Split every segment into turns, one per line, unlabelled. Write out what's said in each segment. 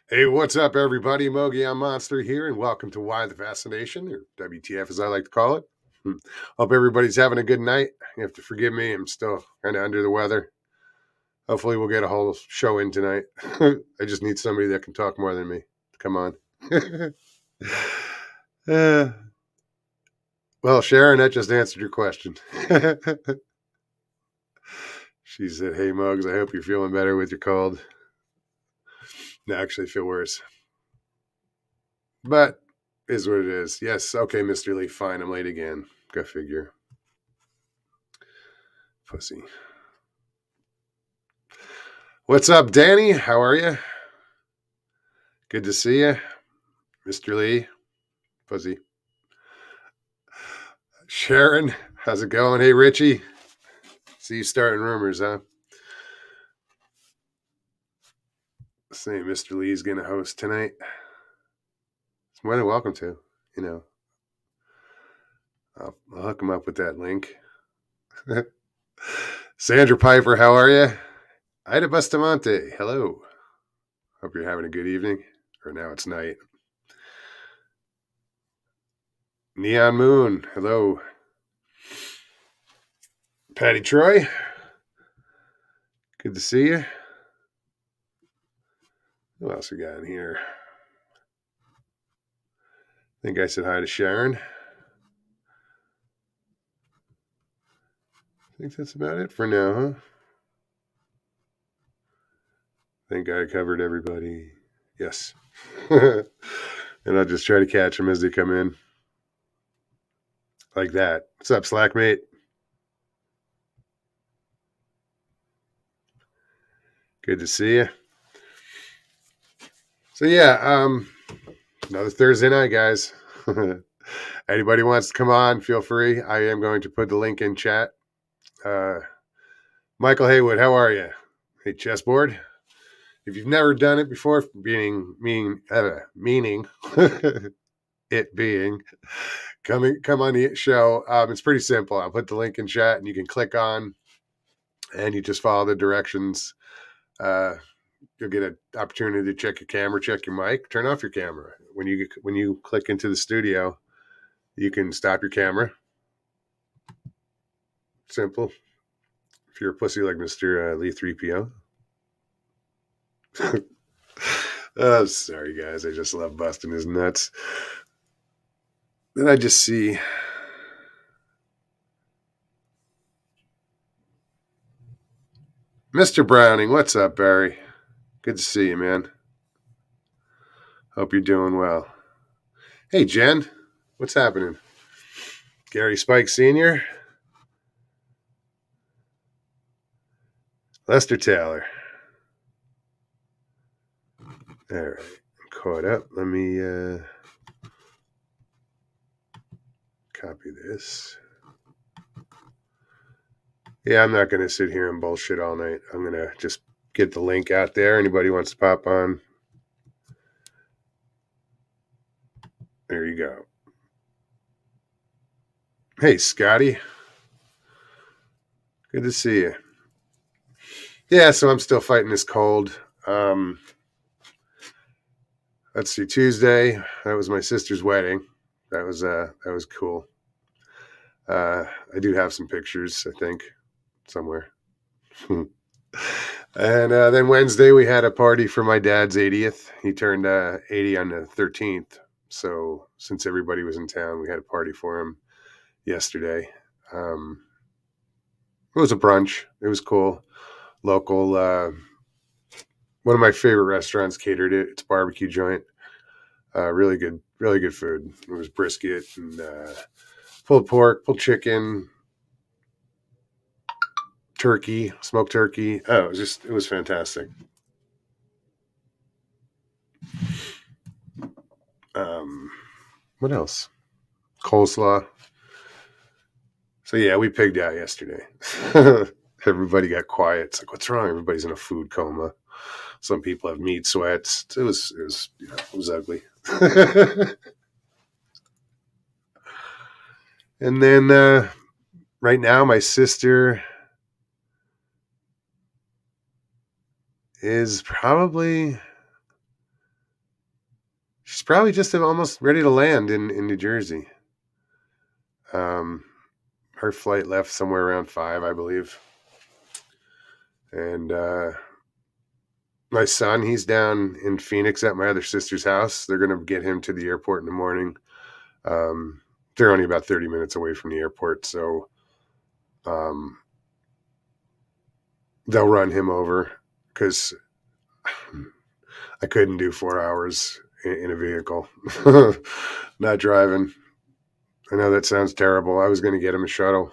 Hey, what's up, everybody? Mogi on Monster here, and welcome to Why the Fascination, or WTF as I like to call it. Hope everybody's having a good night. You have to forgive me, I'm still kind of under the weather. Hopefully, we'll get a whole show in tonight. I just need somebody that can talk more than me. Come on. uh, well, Sharon, that just answered your question. She said, "Hey, Mugs, I hope you're feeling better with your cold." No, actually, I feel worse. But is what it is. Yes, okay, Mr. Lee, fine. I'm late again. Go figure. Pussy. What's up, Danny? How are you? Good to see you. Mr. Lee. Pussy. Sharon, how's it going? Hey, Richie. See you starting rumors, huh? Say Mr. Lee's going to host tonight. He's more than welcome to. You know, I'll hook him up with that link. Sandra Piper, how are you? Ida Bustamante, hello. Hope you're having a good evening. Or now it's night. Neon Moon, hello. Patty Troy, good to see you. Who else we got in here? I think I said hi to Sharon. I think that's about it for now, huh? I think I covered everybody. Yes. And I'll just try to catch them as they come in. Like that. What's up, Slackmate? Good to see you. So yeah, another Thursday night, guys. Anybody wants to come on, feel free. I am going to put the link in chat. Michael Haywood, how are you? Hey, chessboard. If you've never done it before, meaning it being come on the show. It's pretty simple. I'll put the link in chat, and you can click on, and you just follow the directions. You'll get an opportunity to check your camera, check your mic, turn off your camera. When you click into the studio, you can stop your camera. Simple. If you're a pussy like Mr. Lee 3PO. Oh, sorry, guys. I just love busting his nuts. Then I just see Mr. Browning. What's up, Barry? Good to see you, man. Hope you're doing well. Hey, Jen. What's happening? Gary Spike Sr., Lester Taylor. All right. I'm caught up. Let me copy this. Yeah, I'm not going to sit here and bullshit all night. I'm going to just get the link out there. Anybody wants to pop on? There you go. Hey, Scotty. Good to see you. Yeah, so I'm still fighting this cold. Let's see, Tuesday, that was my sister's wedding. That was cool. I do have some pictures, I think, somewhere. And then Wednesday, we had a party for my dad's 80th. He turned 80 on the 13th. So since everybody was in town, we had a party for him yesterday. It was a brunch. It was cool. Local, one of my favorite restaurants catered it. It's a barbecue joint. Really good food. It was brisket and pulled pork, pulled chicken, turkey, smoked turkey. Oh, it was fantastic. What else? Coleslaw. So yeah, we pigged out yesterday. Everybody got quiet. It's like, what's wrong? Everybody's in a food coma. Some people have meat sweats. It was ugly. And then right now, my sister is probably She's probably just almost ready to land in New Jersey. Um, her flight left somewhere around 5, I believe. And my son, he's down in Phoenix at my other sister's house. They're going to get him to the airport in the morning. Um, they're only about 30 minutes away from the airport, so um, they'll run him over because I couldn't do 4 hours in a vehicle, not driving. I know that sounds terrible. I was going to get him a shuttle,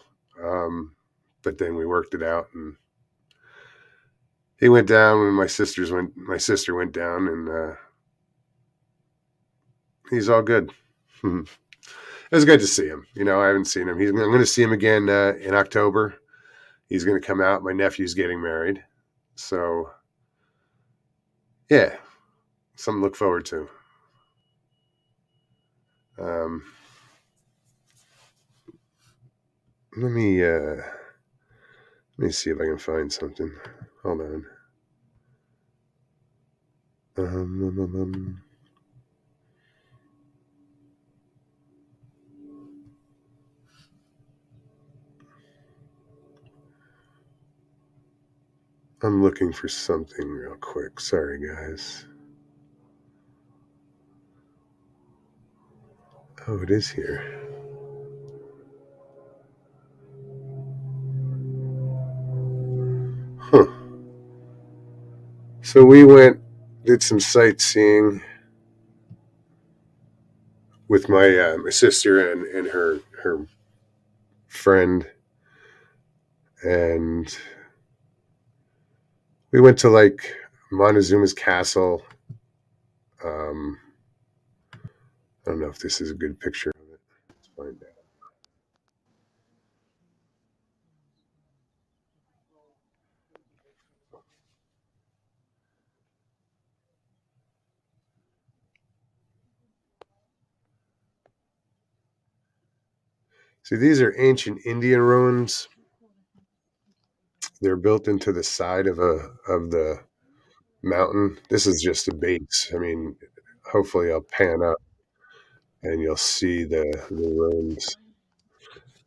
but then we worked it out, and he went down when My sister went down, and he's all good. It was good to see him. I haven't seen him. I'm going to see him again in October. He's going to come out. My nephew's getting married, so yeah, something to look forward to. Um, let me uh, let me see if I can find something. Hold on. Um, um, um, um. I'm looking for something real quick. Sorry, guys. Oh, it is here. Huh. So we did some sightseeing with my sister and her friend, and we went to like Montezuma's castle. Um, I don't know if this is a good picture of it. Let's find out. See, these are ancient Indian ruins. They're built into the side of the mountain. This is just a base. I mean, hopefully I'll pan up and you'll see the ruins.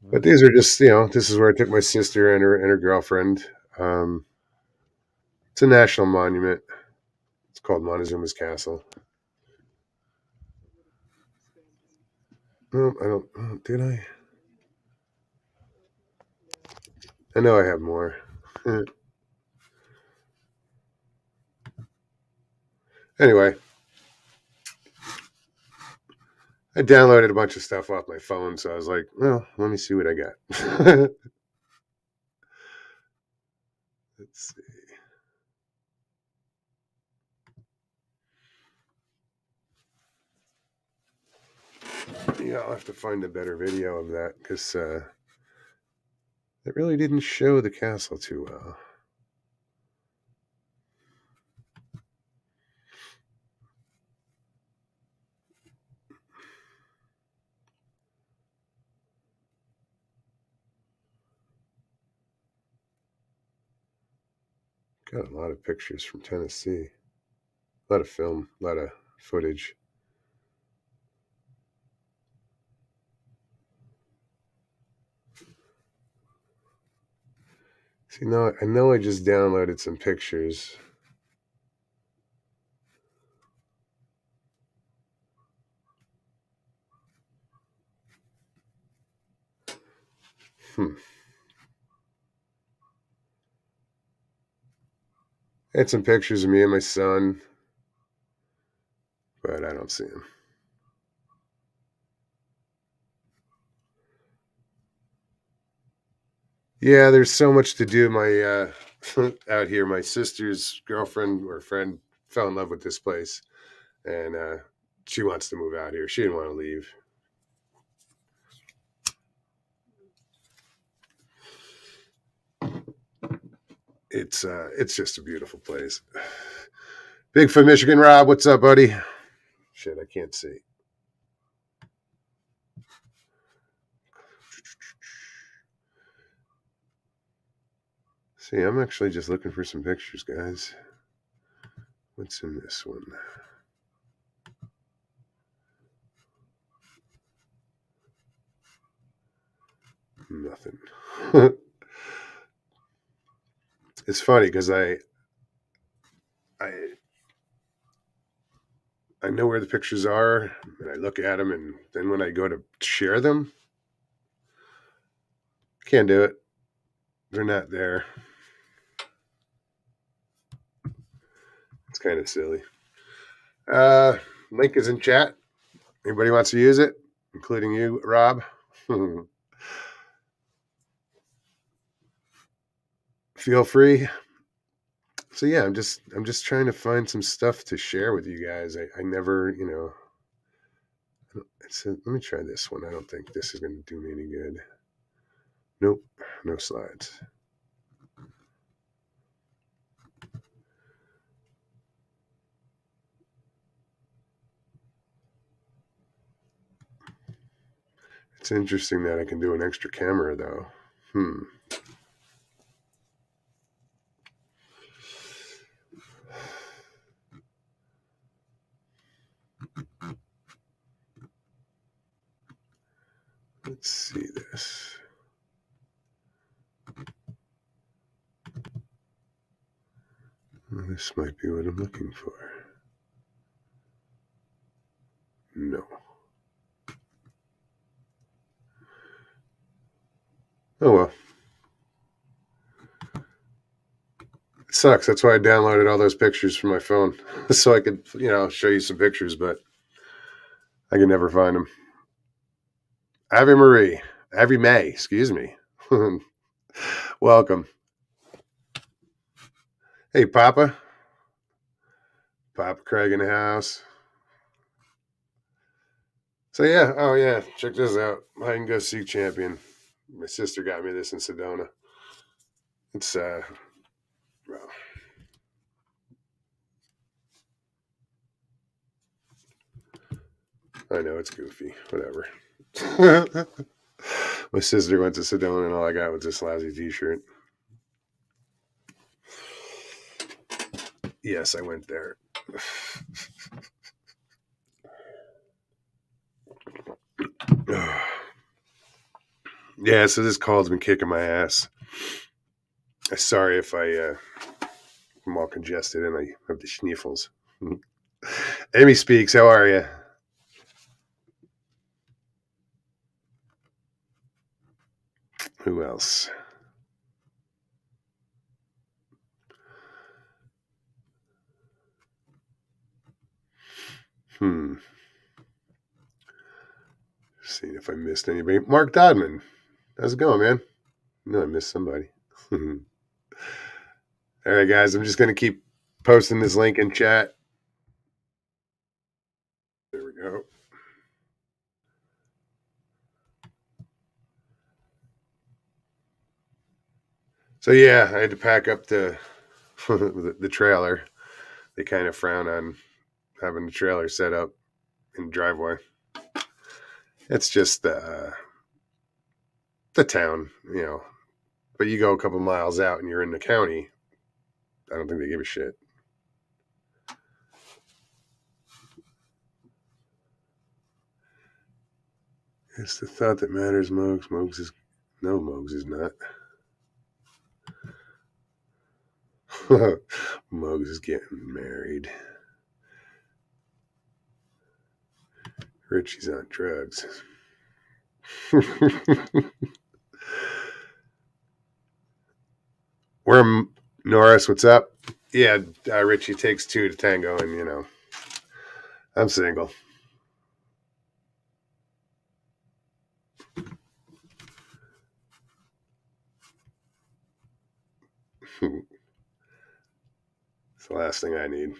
But these are just, this is where I took my sister and her girlfriend. Um, it's a national monument. It's called Montezuma's Castle. No, I don't. Oh, did I? I know I have more. Anyway, I downloaded a bunch of stuff off my phone, so I was like, well, let me see what I got. Let's see. Yeah, I'll have to find a better video of that because it really didn't show the castle too well. Got a lot of pictures from Tennessee, a lot of film, a lot of footage. See, now I know I just downloaded some pictures. Hmm. I had some pictures of me and my son, but I don't see him. Yeah, there's so much to do. My out here, my sister's girlfriend or friend fell in love with this place, and she wants to move out here. She didn't want to leave. It's just a beautiful place. Bigfoot, Michigan. Rob, what's up, buddy? Shit, I can't see. See, I'm actually just looking for some pictures, guys. What's in this one? Nothing. It's funny because I I know where the pictures are, and I look at them, and then when I go to share them, can't do it. They're not there. It's kind of silly. Uh, Link is in chat. Anybody wants to use it, including you, Rob? Feel free. So yeah, I'm just trying to find some stuff to share with you guys. I never, let me try this one. I don't think this is going to do me any good. Nope, no slides. It's interesting that I can do an extra camera though. Let's see this. Well, this might be what I'm looking for. No. Oh well. It sucks. That's why I downloaded all those pictures from my phone so I could, show you some pictures, but I can never find them. Avi May, excuse me. Welcome. Hey, Papa Craig in the house. So yeah, oh yeah, check this out. Hide and go seek champion. My sister got me this in Sedona. It's well, I know it's goofy. Whatever. My sister went to Sedona and all I got was this lousy t-shirt. Yes, I went there. Yeah, so this call's been kicking my ass. I'm sorry if I'm all congested and I have the sniffles. Amy speaks. How are you? Who else? Seeing if I missed anybody. Mark Dodman. How's it going, man? No, I missed somebody. All right, guys. I'm just going to keep posting this link in chat. There we go. So yeah, I had to pack up the trailer. They kind of frown on having the trailer set up in the driveway. It's just the town, But you go a couple miles out and you're in the county. I don't think they give a shit. It's the thought that matters, Mogs. Mogs is not. Mogs is getting married. Richie's on drugs. Worm Norris, what's up? Yeah, Richie takes two to tango, and I'm single. It's the last thing I need.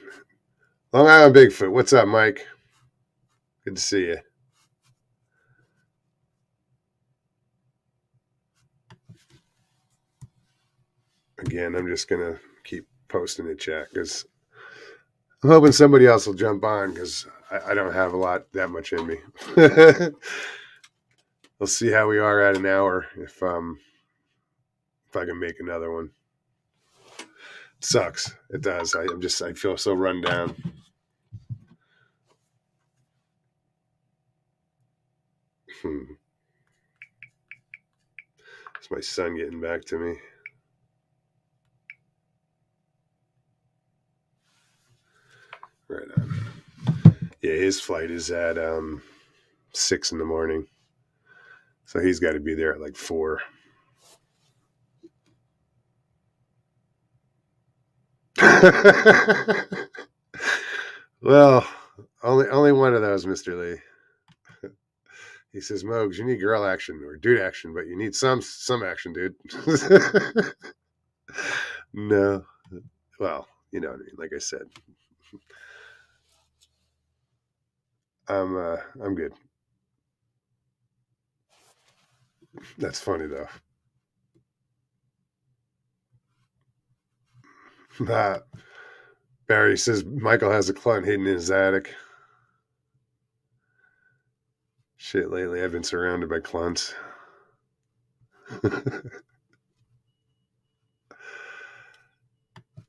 Long Island Bigfoot, what's up, Mike? Good to see you. Again, I'm just gonna keep posting in chat because I'm hoping somebody else will jump on because I don't have that much in me. We'll see how we are at an hour if I can make another one. It sucks. It does. I feel so run down. It's my son getting back to me. Right on. Yeah, his flight is at 6 in the morning. So he's got to be there at like 4. Well, only one of those, Mr. Lee. He says, Mogs, you need girl action or dude action, but you need some action, dude. No. Well, you know what I mean. Like I said, I'm good. That's funny though. Barry says Michael has a clunt hidden in his attic. Shit, lately I've been surrounded by clunts.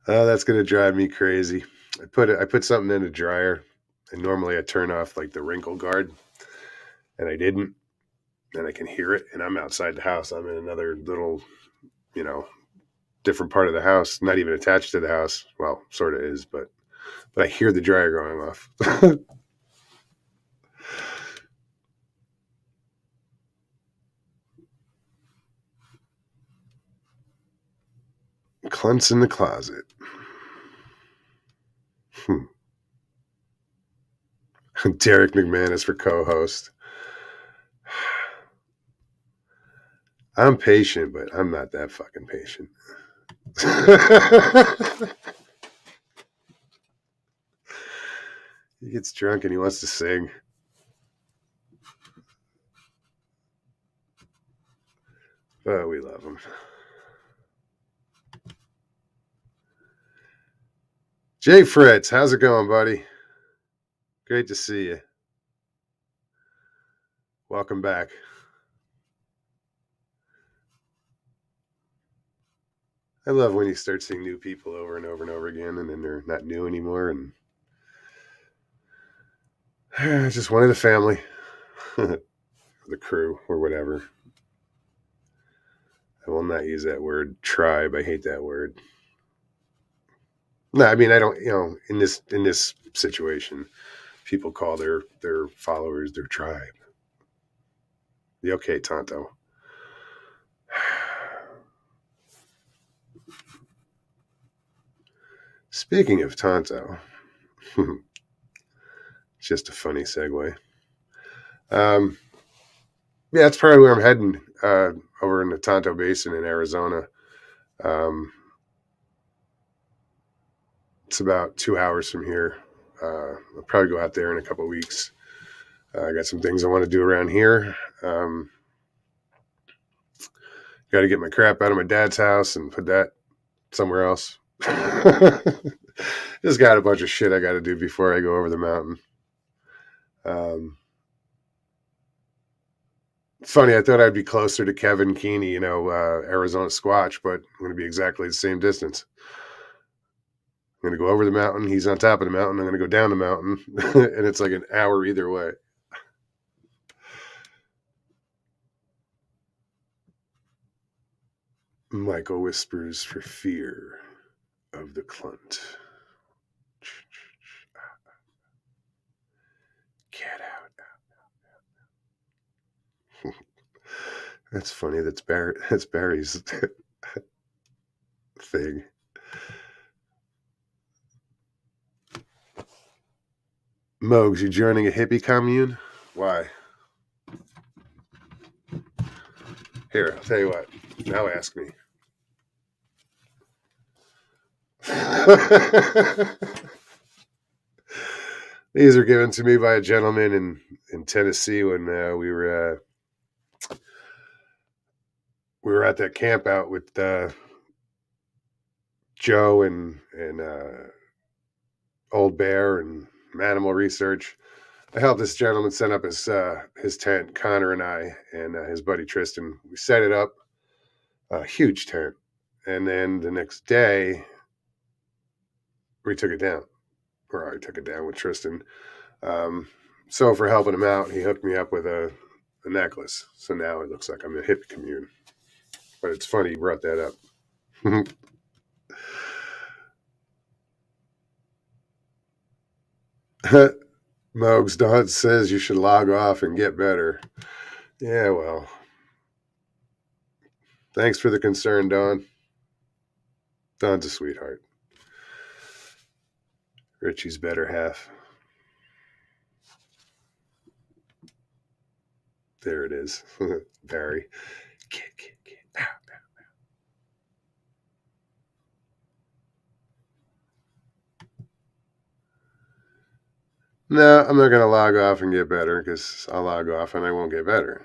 Oh, that's gonna drive me crazy. I put something in the dryer, and normally I turn off like the wrinkle guard, and I didn't, and I can hear it, and I'm outside the house. I'm in another little, you know, different part of the house, not even attached to the house. Well, sort of is, but I hear the dryer going off. Clunts in the closet. Derek McManus for co-host. I'm patient, but I'm not that fucking patient. He gets drunk and he wants to sing. But we love him. Jay Fritz, how's it going, buddy? Great to see you. Welcome back. I love when you start seeing new people over and over and over again, and then they're not new anymore, and just one of the family, the crew, or whatever. I will not use that word, tribe. I hate that word. No, I mean I don't. In this situation, people call their followers their tribe. The okay, Tonto. Speaking of Tonto, just a funny segue. Yeah, that's probably where I'm heading. Over in the Tonto Basin in Arizona. It's about 2 hours from here. I'll probably go out there in a couple of weeks. I got some things I want to do around here. Got to get my crap out of my dad's house and put that somewhere else. Just got a bunch of shit I got to do before I go over the mountain. Funny, I thought I'd be closer to Kevin Keeney, Arizona Squatch, but I'm going to be exactly the same distance. I'm going to go over the mountain. He's on top of the mountain. I'm going to go down the mountain, and it's like an hour either way. Michael whispers for fear of the clunt. Get out. That's funny. That's Barry's thing. Mogs, you joining a hippie commune? Why? Here, I'll tell you what. Now ask me. These are given to me by a gentleman in Tennessee when we were at that camp out with Joe and Old Bear and Manimal Research. I helped this gentleman set up his tent. Connor and I and his buddy Tristan. We set it up, a huge tent, and then the next day we took it down. Or I took it down with Tristan. So for helping him out, he hooked me up with a necklace. So now it looks like I'm a hippie commune. But it's funny you brought that up. Mogs Don says you should log off and get better. Yeah, well, thanks for the concern, Don. Don's a sweetheart. Richie's better half. There it is. Barry. No, I'm not going to log off and get better because I'll log off and I won't get better.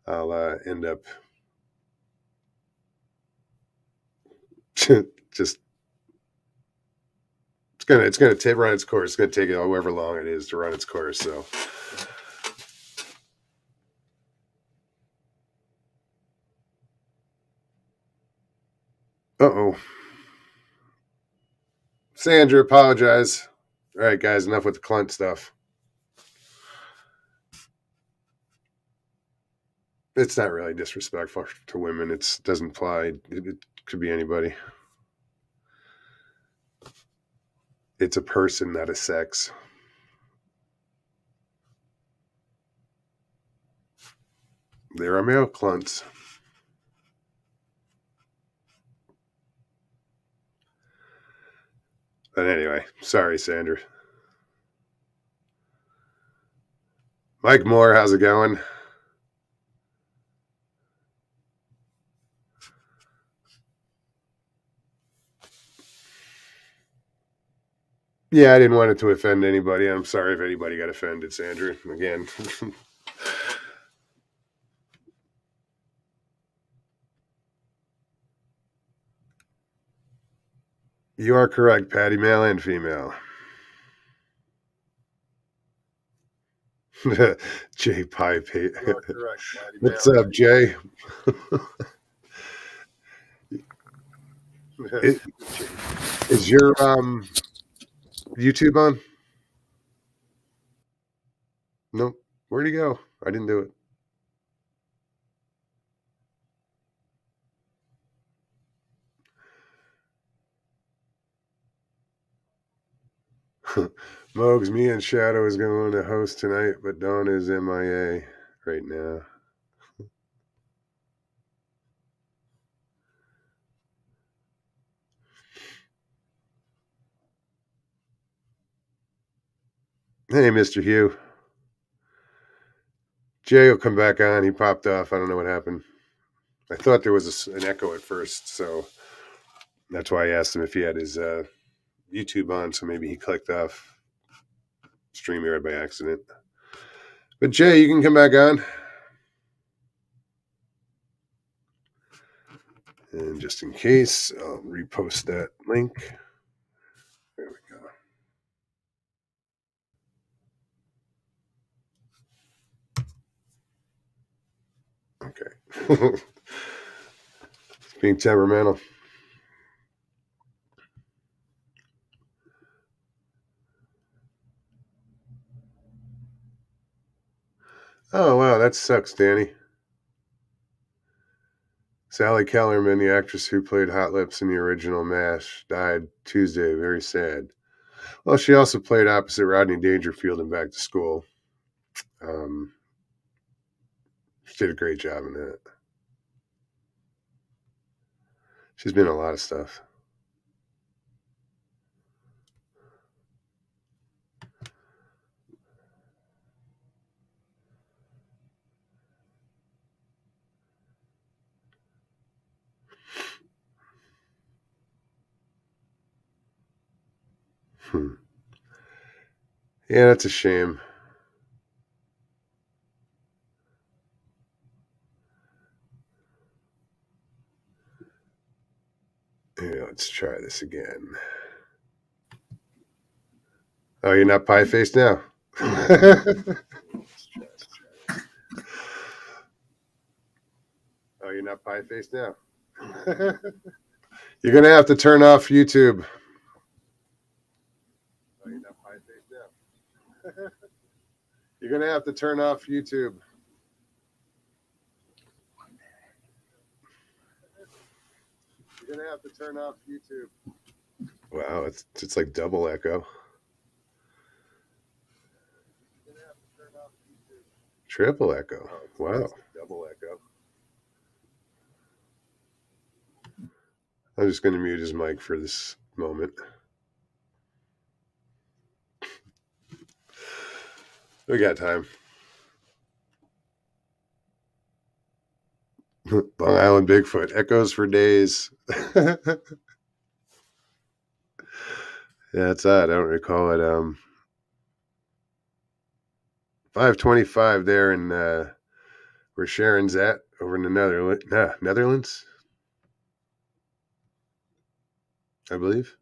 I'll end up just it's gonna run its course. It's gonna take it however long it is to run its course. So, oh, Sandra, apologize. All right, guys, enough with the Clunt stuff. It's not really disrespectful to women. It doesn't apply. It could be anybody. It's a person, not a sex. There are male Clunts. But anyway, sorry, Sandra. Mike Moore, how's it going? Yeah, I didn't want it to offend anybody. I'm sorry if anybody got offended, Sandra. Again. You are correct, Patty, male and female. Jay Pipe. What's up, Jay? Is your YouTube on? Nope. Where'd he go? I didn't do it. Mogs, me and Shadow is going to host tonight, but Dawn is MIA right now. Hey, Mr. Hugh. Jay will come back on. He popped off. I don't know what happened. I thought there was an echo at first, so that's why I asked him if he had his YouTube on, so maybe he clicked off StreamYard by accident. But Jay, you can come back on. And just in case, I'll repost that link. There we go. Okay. Being temperamental. Oh, wow, that sucks, Danny. Sally Kellerman, the actress who played Hot Lips in the original MASH, died Tuesday. Very sad. Well, she also played opposite Rodney Dangerfield in Back to School. She did a great job in that. She's been in a lot of stuff. Yeah, that's a shame. Yeah, let's try this again. Oh, you're not pie faced now? Oh, you're not pie faced now? You're going to have to turn off YouTube. Oh, you're not pie faced now? You're going to have to turn off YouTube. You're gonna have to turn off YouTube. Wow, it's like double echo. You're gonna have to turn off YouTube. Triple echo. Wow. Like double echo. I'm just gonna mute his mic for this moment. We got time. Long Island Bigfoot echoes for days. Yeah, that's odd. I don't recall it. 5:25 there in where Sharon's at over in the Netherlands, I believe.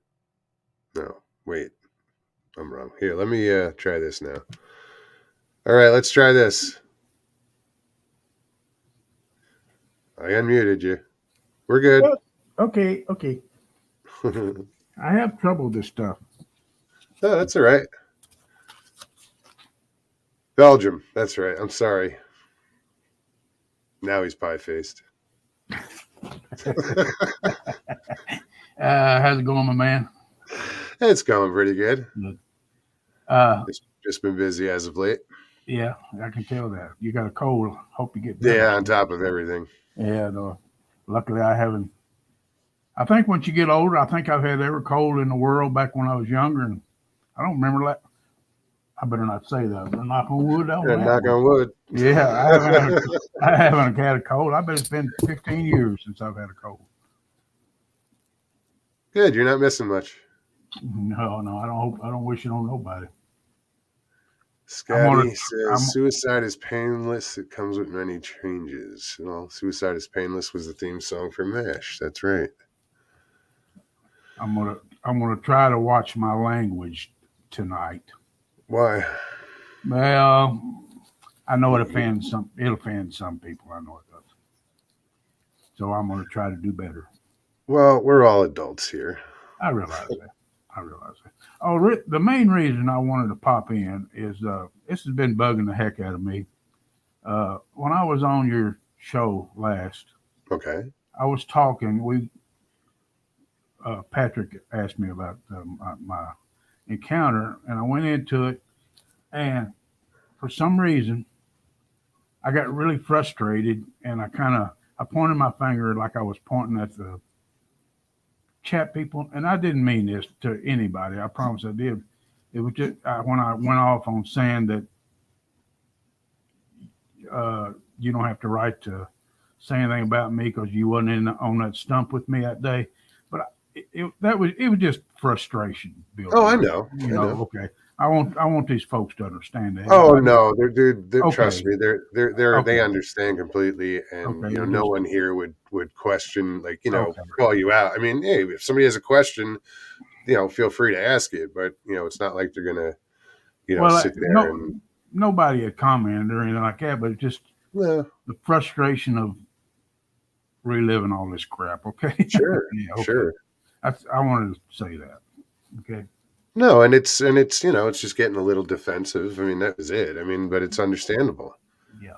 No, wait, I'm wrong. Here, let me try this now. All right, let's try this. I unmuted you. We're good.
Okay. I have trouble with this stuff.
Oh, that's all right. Belgium. That's right. I'm sorry. Now he's pie-faced.
How's it going, my man?
It's going pretty good. Just been busy as of late.
Yeah, I can tell that. You got a cold. Hope you get better.
Yeah, on top of everything.
Yeah, no. Luckily I haven't. I think once you get older, I think I've had every cold in the world back when I was younger, and I don't remember that. I better not say that. But knock on wood.
Knock on wood.
Yeah, I haven't had a cold. I bet it's been 15 years since I've had a cold.
Good, you're not missing much.
No, I don't wish it on nobody.
Scotty says suicide is painless. It comes with many changes. Well, Suicide is Painless was the theme song for MASH. That's right.
I'm gonna try to watch my language tonight.
Why?
Well, I know it offends some. It'll offend some people. I know it does. So I'm gonna try to do better.
Well, we're all adults here.
I realize that. Oh, the main reason I wanted to pop in is this has been bugging the heck out of me. When I was on your show last,
okay,
I was talking. Patrick asked me about my encounter, and I went into it, and for some reason, I got really frustrated, and I pointed my finger like I was pointing at the chat people, and I didn't mean this to anybody. I promise I did. It was just when I went off on saying that you don't have to write to say anything about me because you wasn't on that stump with me that day. But it was just frustration. Bill.
Oh, I know.
I know. Okay. I want these folks to understand that.
Oh no, they're trust me, they understand completely, and no one here would question, call you out. I mean, hey, if somebody has a question, feel free to ask it, but it's not like they're gonna sit there and
nobody had commented or anything like that, but it's just the frustration of reliving all this crap. Okay,
sure, sure.
I wanted to say that. Okay.
No, and it's it's just getting a little defensive. I mean, that was it. I mean, but it's understandable.
Yeah.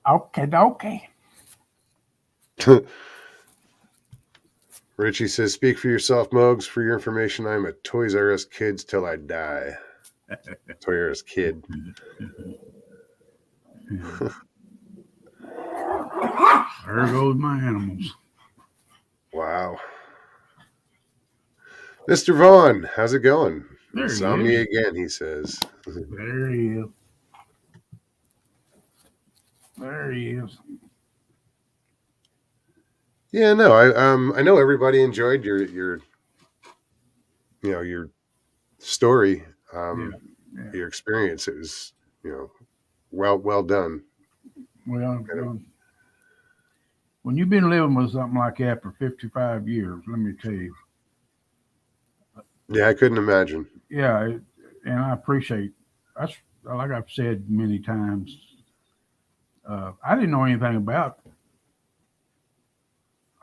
Okay.
Richie says, "Speak for yourself, Mogs. For your information, I'm a Toys R Us kids till I die." Toys R Us kid.
There goes my animals.
Wow. Mr. Vaughn, how's it going?
There
Saw me again, he says.
There he is. There he is.
Yeah, no, I know everybody enjoyed your story, your experience. It was well done.
Well, when you've been living with something like that for 55 years, let me tell you.
Yeah, I couldn't imagine.
Yeah, and I appreciate. That's like I've said many times. I didn't know anything about.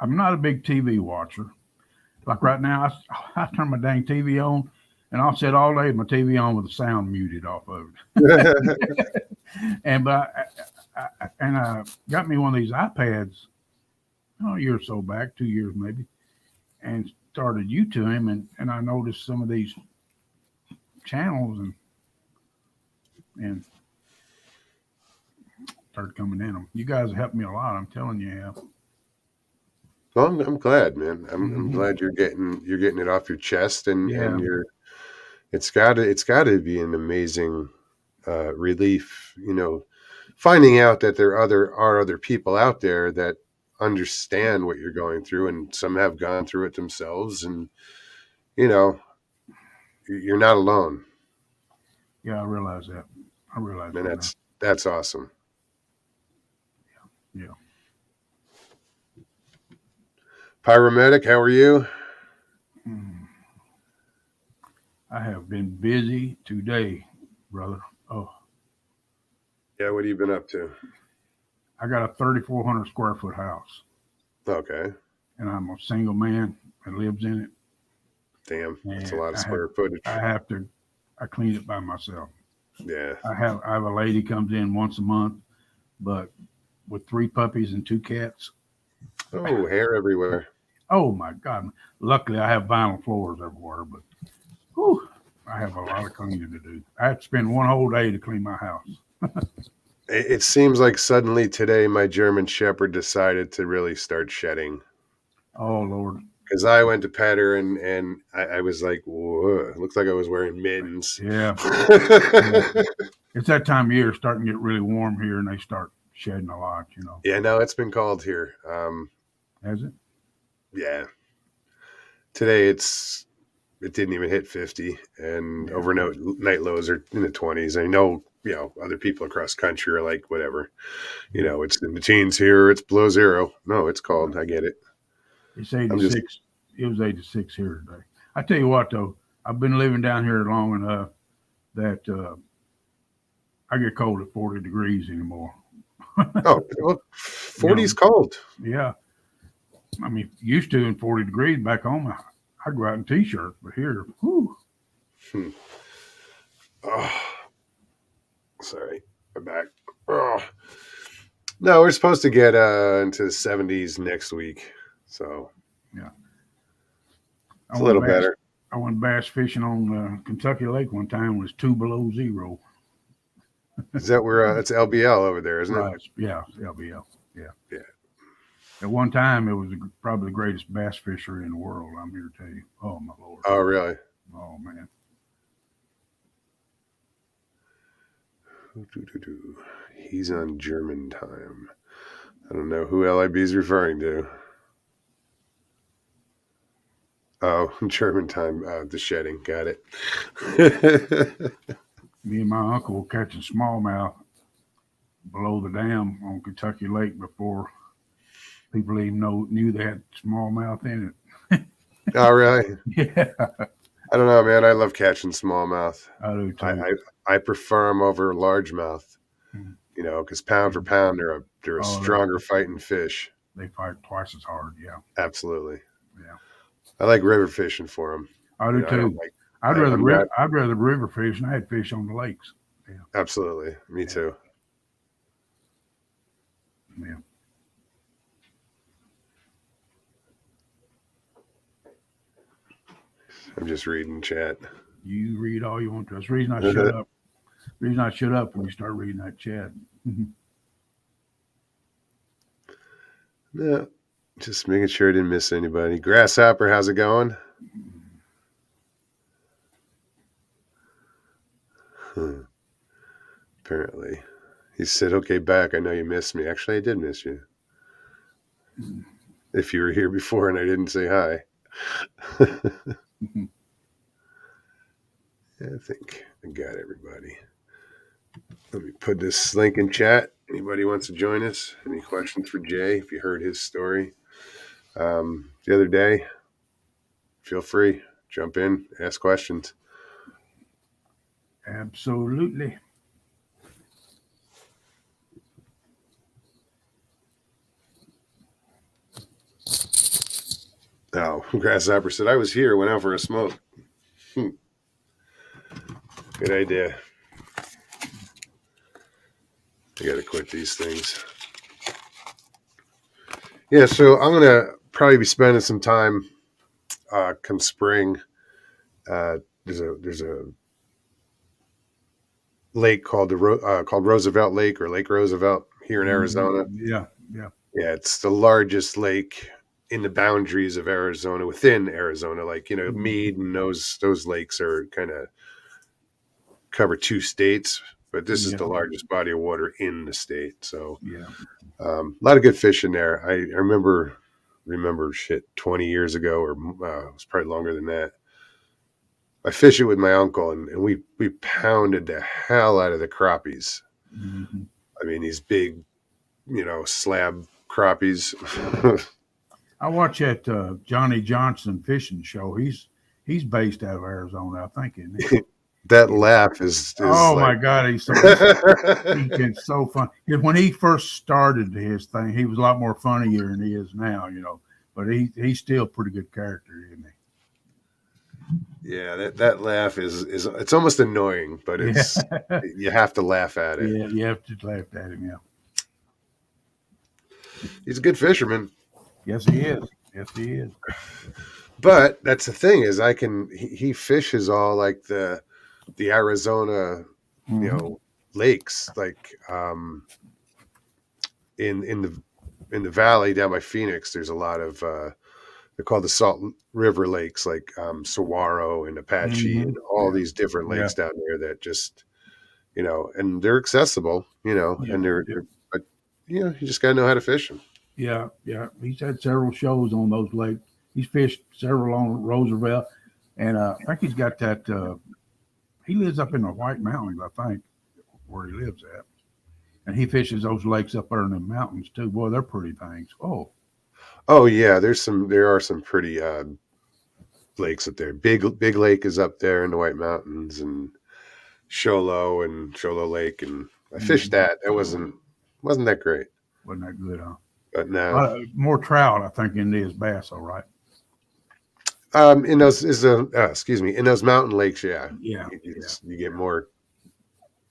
I'm not a big TV watcher. Like right now, I turn my dang TV on, and I'll sit all day with my TV on with the sound muted off of it. And I got me one of these iPads. a year or so back, 2 years maybe, and started YouTubing, and I noticed some of these channels and started coming in them. You guys have helped me a lot. I'm telling you, have.
Well, I'm glad, man. I'm
Hmm.
glad you're getting it off your chest, and
Yeah,
you're it's gotta be an amazing relief, finding out that there are other people out there that understand what you're going through, and some have gone through it themselves, and you know you're not alone,
yeah, I realize that. I realize
and
that now.
that's awesome.
Yeah.
Pyromedic, how are you?
Mm. I have been busy today, brother. Oh,
Yeah, what have you been up to?
I got a 3,400 square foot house,
Okay,
and I'm a single man that lives in it,
damn, that's a
and
lot of square footage.
I have to, I clean it by myself.
Yeah.
I have a lady comes in once a month, but with three puppies and two cats.
Oh, hair everywhere.
Oh my God! Luckily, I have vinyl floors everywhere, but whew, I have a lot of cleaning to do. I have to spend one whole day to clean my house.
It seems like suddenly today my German Shepherd decided to really start shedding.
Oh Lord,
Because I went to pet her, and I was like, whoa, it looked like I was wearing mittens.
yeah, yeah. It's that time of year starting to get really warm here, and they start shedding a lot.
Yeah, no, it's been called here.
Has it?
Yeah, today it didn't even hit 50, and
Yeah.
overnight night lows are in the 20s. I know, other people across country are like, whatever,
Yeah.
it's in the teens here, it's below zero. No, it's
Right.
cold. I get it.
It's
I'm just,
86. It was 86 here today. I tell you what, though, I've been living down here long enough that I get cold at 40 degrees anymore.
oh, well,
You
40 is
know,
cold.
yeah. I mean, used to in 40 degrees back home, I'd go out in t-shirts, but here, whew,
Hmm. Oh, sorry, my back. Oh. No, we're supposed to get into the 70s next week, so
yeah. I
it's a
went
little
bass.
better.
I went bass fishing on Kentucky Lake one time. It was 2 below zero.
Is that where it's LBL over there, isn't it?
Right. Yeah. LBL. Yeah.
Yeah.
At one time, it was probably the greatest bass fishery in the world. I'm here to tell you. Oh my lord.
Oh, really?
Oh man.
He's on German time. I don't know who LIB is referring to. Oh, German time. The shedding. Got it.
Me and my uncle were catching smallmouth below the dam on Kentucky Lake before people even knew they had smallmouth in
Oh, really?
it. Yeah,
I don't know, man. I love catching smallmouth.
I do
I
too.
I, I prefer them over largemouth.
Mhm.
Because pound for pound, they're a
Oh,
stronger fighting fish.
they fight twice as hard. Yeah,
Absolutely.
yeah.
I like river fishing for them.
I do
I don't
too.
like. I'm not
I'd rather river fish than I had fish on the lakes. Yeah,
absolutely. Me
yeah,
too.
yeah.
I'm just reading chat.
You read all you want to. That's the reason I shut up. The reason I shut up when you start reading that chat.
No, just making sure I didn't miss anybody. Grasshopper, how's it going? Huh, apparently. He said, okay, back. I know you missed me. Actually, I did miss you. If you were here before and I didn't say hi. I think I got everybody. Let me put this link in chat. Anybody wants to join us? Any questions for Jay? If you heard his story the other day, feel free. Jump in, ask questions.
Absolutely.
Oh, Grasshopper said, I was here, went out for a smoke. Good idea. I got to quit these things. Yeah, so I'm gonna probably be spending some time come spring. There's a lake called called Roosevelt Lake or Lake Roosevelt here in Arizona.
Yeah, yeah.
Yeah, it's the largest lake in the boundaries of Arizona, within Arizona. Like,
Mhm.
Mead and those lakes are kind of cover two states, but this is
Yeah,
the largest body of water in the state. So
yeah.
a lot of good fish in there. I remember shit 20 years ago, or it was probably longer than that. I fish it with my uncle, and we pounded the hell out of the crappies.
Hmm.
I mean, these big, slab crappies.
I watch that Johnny Johnson fishing show. He's based out of Arizona, I think, isn't
That
he?
laugh is
Oh
like
my God, he's so fun. When he first started his thing, he was a lot more funnier than he is now, But he's still a pretty good character, isn't
yeah, that laugh is it's almost annoying, but
he? Yeah,
it's you have to laugh at it.
yeah. You have to laugh at him. Yeah.
He's a good fisherman.
Yes, he is. Yes, he is.
But that's the thing is he fishes all like the Arizona, you
Hmm.
know, lakes, like in the valley down by Phoenix. There's a lot of they're called the Salt River lakes, like Saguaro and Apache
Hmm.
and all
Yeah,
these different
yeah,
lakes down there that just, and they're accessible,
yeah,
and
yeah.
but you just gotta know how to fish them.
Yeah, yeah. He's had several shows on those lakes. He's fished several on Roosevelt, and I think he's got that. He lives up in the White Mountains, I think, where he lives at, and he fishes those lakes up there in the mountains too. Boy, they're pretty things. Oh,
Oh yeah, there are some pretty lakes up there. Big Lake is up there in the White Mountains, and Show Low Lake, and I fished
mm-hmm.
that. It wasn't that great,
Wasn't that good, huh?
but no.
More trout, I think, than it is bass. All right.
In those excuse me, in those mountain lakes, yeah,
Yeah,
you get more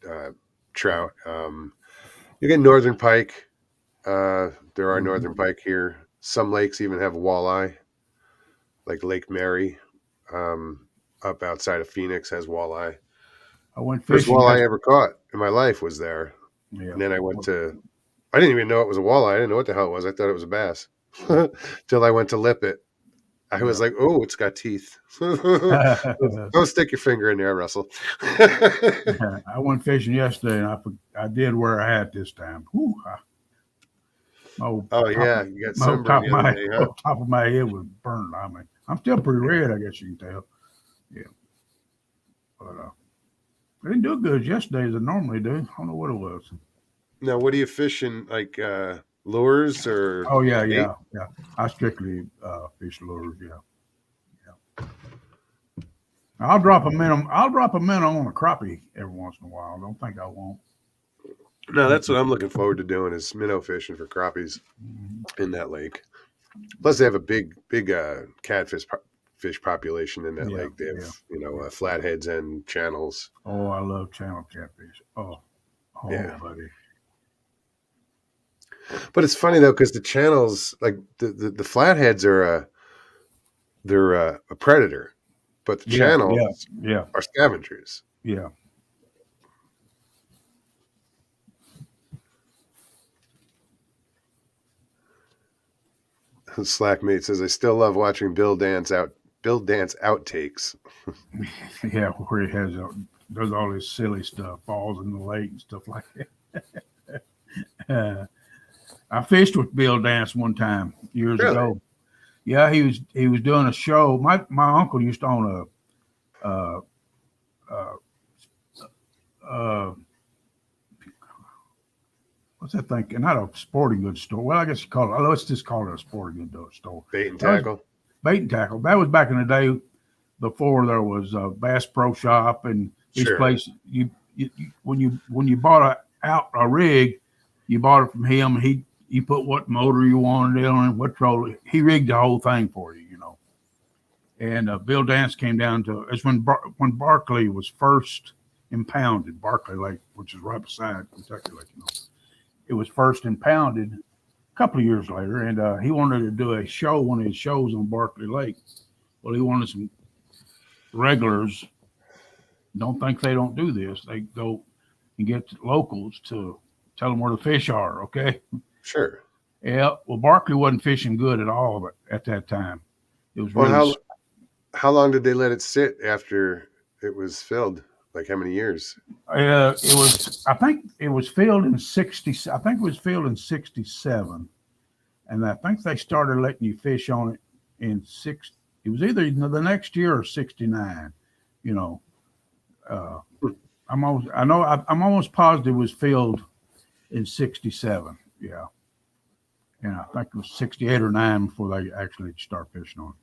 uh, trout. You get northern pike. There are
hmm.
northern pike here. Some lakes even have walleye, like Lake Mary, um, up outside of Phoenix has walleye.
I went
First
fishing
walleye I
yesterday.
ever caught in my life was there,
Yeah.
and then I didn't even know it was a walleye. I didn't know what the hell it was. I thought it was a bass till I went to lip it. I was
Yeah.
like, "Oh, it's got teeth." Don't stick your finger in there, Russell.
I went fishing yesterday, and I did wear a hat this time. Whew, my whole
Oh
top,
yeah, you got
my whole
sunburned
top of
the other
my
day, huh?
whole top of my head was burned. I mean, I'm still pretty red, I guess you can tell. Yeah, but I didn't do good yesterday as I normally do. I don't know what it was.
Now, what are you fishing? Like lures or
Oh yeah,
bait?
yeah, yeah. I strictly fish lures. Yeah, yeah. I'll drop a minnow on a crappie every once in a while. Don't think I won't.
No, that's what I'm looking forward to doing is minnow fishing for crappies
Mhm.
in that lake. Plus, they have a big catfish fish population in that
Yeah,
lake. They have
yeah, yeah.
flatheads and channels.
Oh, I love channel catfish. Oh,
Yeah,
buddy.
but it's funny though because the channels, like the flatheads are they're a predator, but the
Yeah, yeah,
channels
yeah,
are scavengers.
yeah.
Slackmate says I still love watching Bill dance outtakes.
Yeah, where he does all this silly stuff, falls in the lake and stuff like that. I fished with Bill Dance one time years
Really?
ago. Yeah, he was doing a show. My uncle used to own a uh, uh, what's that thing? Not a sporting goods store. Well, I guess you call it. Let's just call it a sporting goods store.
Bait and
That was
tackle?
bait and tackle. That was back in the day before there was a Bass Pro Shop and these
Sure.
places. When you bought out a rig, you bought it from him. You put what motor you wanted on it, what trolley. He rigged the whole thing for you. And Bill Dance came down to it's when Barkley was first impounded, Barkley Lake, which is right beside Kentucky Lake. It was first impounded, a couple of years later, and he wanted to do a show, one of his shows on Barkley Lake. Well, he wanted some regulars. Don't think they don't do this. They go and get locals to tell them where the fish are. Okay.
Sure.
Yeah. Well, Barkley wasn't fishing good at all at that time. It was
Well,
really
how long did they let it sit after it was filled? Like how many years?
it was. I think it was filled in '60. I think it was filled in '67, and I think they started letting you fish on it in six. It was either the next year or '69. You know, uh, I'm almost. I know. I'm almost positive it was filled in '67. Yeah, and I think it was '68 or '9 before they actually start fishing on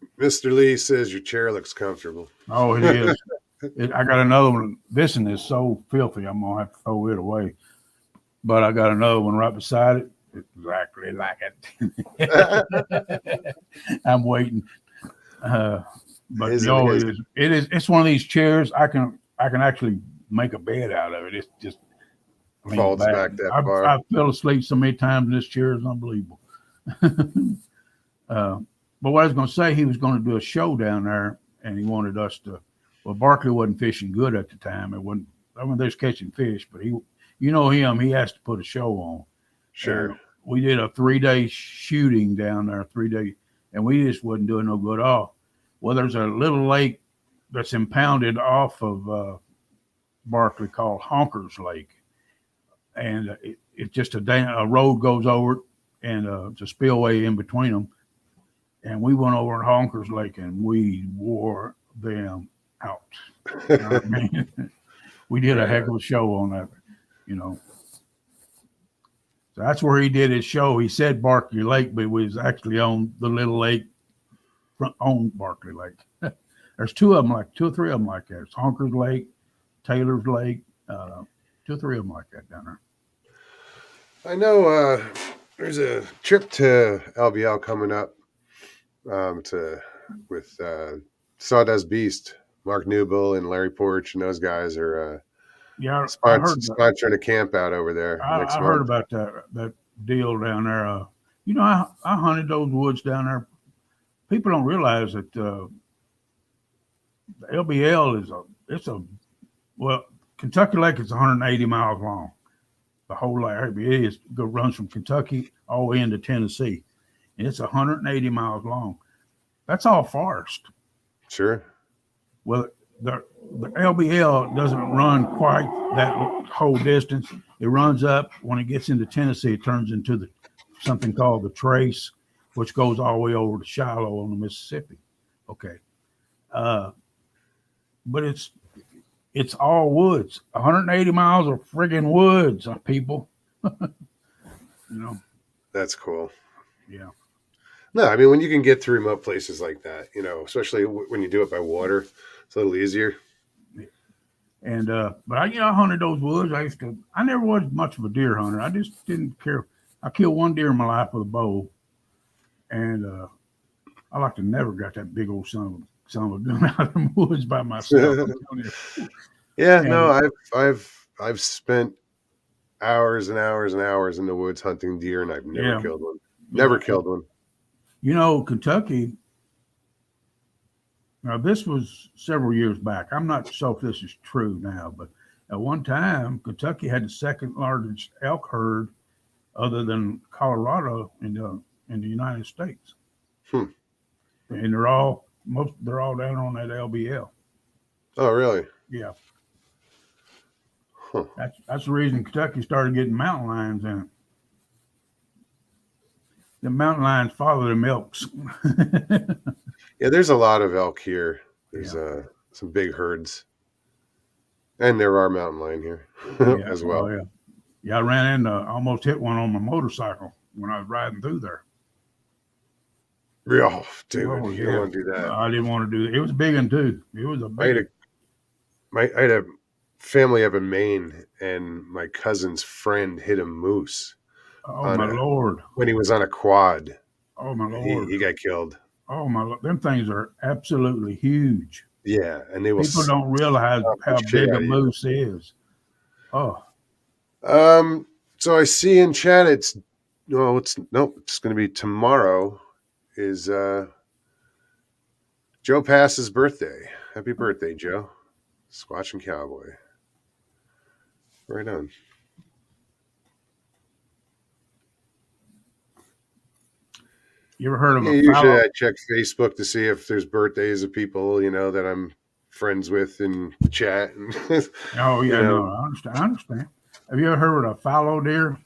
it.
Mr. Lee says your chair looks comfortable.
Oh, it is. I got another one. This one is so filthy. I'm gonna have to throw it away. But I got another one right beside it. Exactly like it. I'm waiting. But
Is
no,
it?
it is. It's one of these chairs. I can actually make a bed out of it. It's just leans
Folds
back.
back that far.
I've fell asleep so many times in this chair is unbelievable. uh, but what I was going to say, he was going to do a show down there, and he wanted us to. Well, Barkley wasn't fishing good at the time. It wasn't. I mean, there's catching fish, but you know him. He has to put a show on.
Sure.
And we did a 3-day shooting down there, 3 day, and we just wasn't doing no good at all. Well, there's a little lake that's impounded off of Barkley called Honkers Lake, and it's just a road goes over it, and it's a spillway in between them. And we went over in Honkers Lake, and we wore them out. You know what I mean? We did a heck of a show on that, you know. So that's where he did his show. He said Barkley Lake, but it was actually on the little lake on Barkley Lake. There's two of them, like two or three of them like that. It's Honkers Lake, Taylor's Lake, two or three of them like that down there.
I know there's a trip to LBL coming up to with Sawdust Beast. Mark Newbill and Larry Porch and those guys are
Yeah, I heard that.
sponsoring a camp out over there next
I heard
month.
about that deal down there. You know, I hunted those woods down there. People don't realize that the LBL it's a well, Kentucky Lake is 180 miles long. The whole lake it runs from Kentucky all the way into Tennessee, and it's 180 miles long. That's all forest.
Sure.
Well, the LBL doesn't run quite that whole distance. It runs up when it gets into Tennessee. It turns into something called the Trace, which goes all the way over to Shiloh on the Mississippi. Okay, but it's all woods. 180 miles of friggin' woods, people. You know.
That's cool.
Yeah.
No, I mean when you can get to remote places like that, you know, especially when you do it by water, it's a little easier.
And but I hunted those woods. I never was much of a deer hunter. I just didn't care. I killed one deer in my life with a bow, and I like to never got that big old son of a gun out of the woods by myself.
Yeah,
And
no, I've spent hours and hours and hours in the woods hunting deer, and I've never
yeah,
killed one. Never
yeah.
killed one.
You know, Kentucky. Now this was several years back. I'm not sure if this is true now, but at one time Kentucky had the second largest elk herd, other than Colorado in the United States.
Hmm.
And they're all down on that LBL.
Oh, really?
Yeah.
Huh.
That's the reason Kentucky started getting mountain lions in it. The mountain lions follow the elks.
Yeah, there's a lot of elk here. There's
Yeah.
some big herds, and there are mountain lion here
Yeah.
as
Oh
well.
yeah. Yeah, I ran into almost hit one on my motorcycle when I was riding through there.
Oh, dude,
Oh
you don't
yeah.
want to do that.
I didn't want to do it. It was a big one too. It was a
I had
big
I had a family up in Maine, and my cousin's friend hit a moose
oh
on
my
a
lord.
when he was on a quad.
Oh my
He
lord.
he got killed.
Oh my lord. Them things are absolutely huge.
Yeah, and they will
People
stomp
don't realize
the
how
shit
big a
out of you.
moose is. Oh,
So I see in chat it's No, it's nope. It's going to be tomorrow. Is Joe Pass's birthday? Happy birthday, Joe! Squatch and Cowboy. Right on.
You ever heard of
Yeah,
a
usually
fallow?
I check Facebook to see if there's birthdays of people that I'm friends with in the chat, and
Oh
you
yeah,
know,
no, I understand. I understand. Have you ever heard of a fallow deer?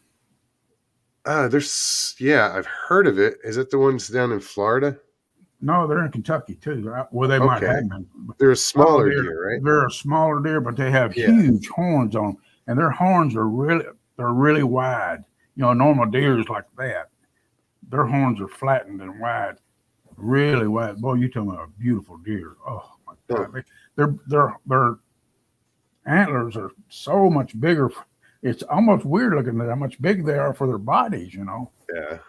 there's I've heard of it. Is it the ones down in Florida?
No, they're in Kentucky too. Well, they might
Okay,
have been.
they're a
Fallow
smaller
deer,
deer, right?
they're a smaller deer, but they have
Yeah.
huge horns on them, and their horns are really wide. A normal deer is like that. Their horns are flattened and wide, really wide. Boy, you talking about a beautiful deer. Oh my
Oh,
God, their antlers are so much bigger. It's almost weird looking at how much big they are for their bodies.
yeah.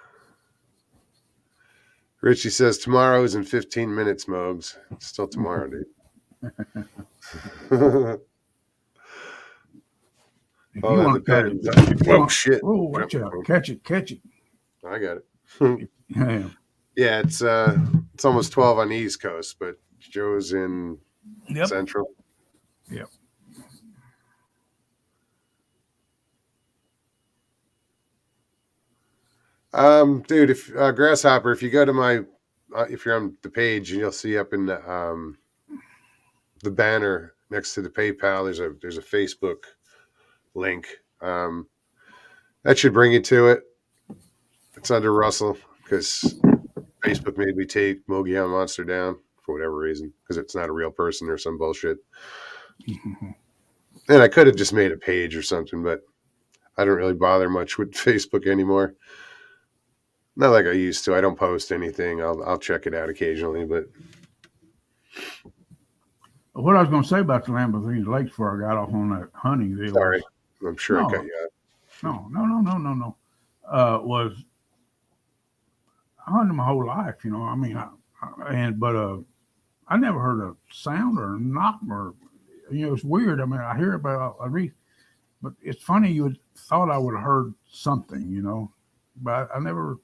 Richie says tomorrow is in 15 minutes, Mogs. It's still tomorrow, dude.
If
Oh,
you
that
want to
depends.
cut it, if you
Whoa,
want,
shit!
oh,
Drop
watch
my
out,
phone.
catch it.
I got it.
Yeah,
Yeah, it's almost 12 on the East Coast, but Joe's in
yep,
Central.
yep.
Dude, if Grasshopper, if you go to my, if you're on the page, and you'll see up in the banner next to the PayPal, there's a Facebook link. That should bring you to it. It's under Russell because Facebook made me take Mogollon Monster down for whatever reason because it's not a real person or some bullshit. And I could have just made a page or something, but I don't really bother much with Facebook anymore. Not like I used to. I don't post anything. I'll check it out occasionally, but
What I was going to say about the Lamborghini Lakes before I got off on that hunting deal
sorry.
was
I'm sure I cut
no,
you out.
no. Was I hunted my whole life, I mean, I never heard a sound or a knock or it's weird. I mean, I hear about I read, but it's funny. You would thought I would have heard something, but I never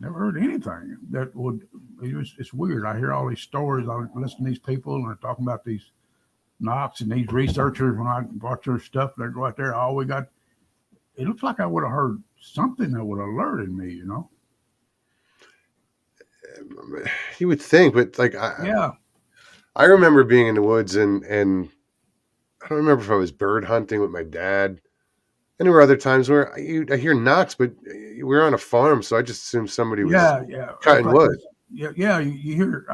heard anything that would. It's weird. I hear all these stories. I listen to these people and they're talking about these knocks and these researchers. When I watch their stuff, they go out there. Oh, we got. It looks like I would have heard something that would have alerted me.
You would think, but like
Yeah,
I remember being in the woods and I don't remember if I was bird hunting with my dad. And there were other times where I hear knocks, but we were on a farm, so I just assumed somebody was
yeah. It's
cutting
like
wood.
yeah. You hear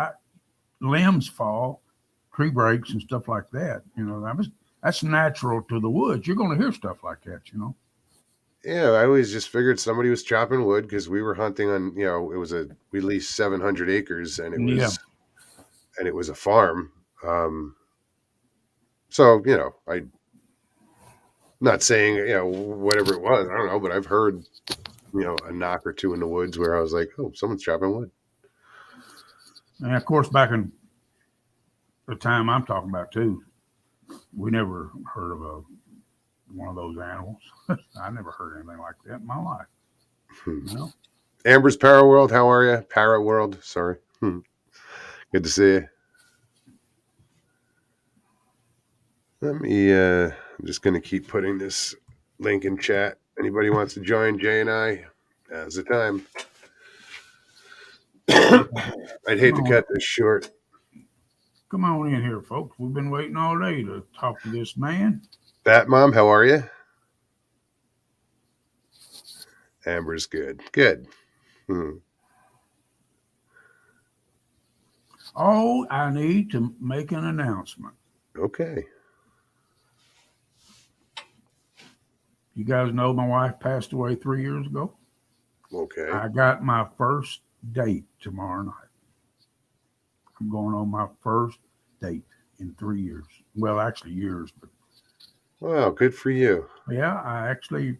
limbs fall, tree breaks, and stuff like that. That's natural to the woods. You're going to hear stuff like that.
Yeah, I always just figured somebody was chopping wood because we were hunting on, we leased 700 acres
Yeah.
and it was a farm. So, I'm not saying, whatever it was, I don't know, but I've heard, a knock or two in the woods where I was like, oh, someone's chopping wood.
And of course, back in the time I'm talking about too, we never heard of one of those animals. I never heard anything like that in my life.
Hmm.
You know?
Amber's Para World, how are you? Para World, sorry. Good to see you. I'm just going to keep putting this link in chat. Anybody wants to join Jay and I, now's the time. I'd hate to cut this short.
Come on in here, folks. We've been waiting all day to talk to this man.
Bat Mom, how are you? Amber's good. Good.
Oh, I need to make an announcement.
Okay.
You guys know my wife passed away 3 years ago.
Okay.
I got my first date tomorrow night. I'm going on my first date in 3 years. Well, actually years, but
Wow, good for you.
yeah, I actually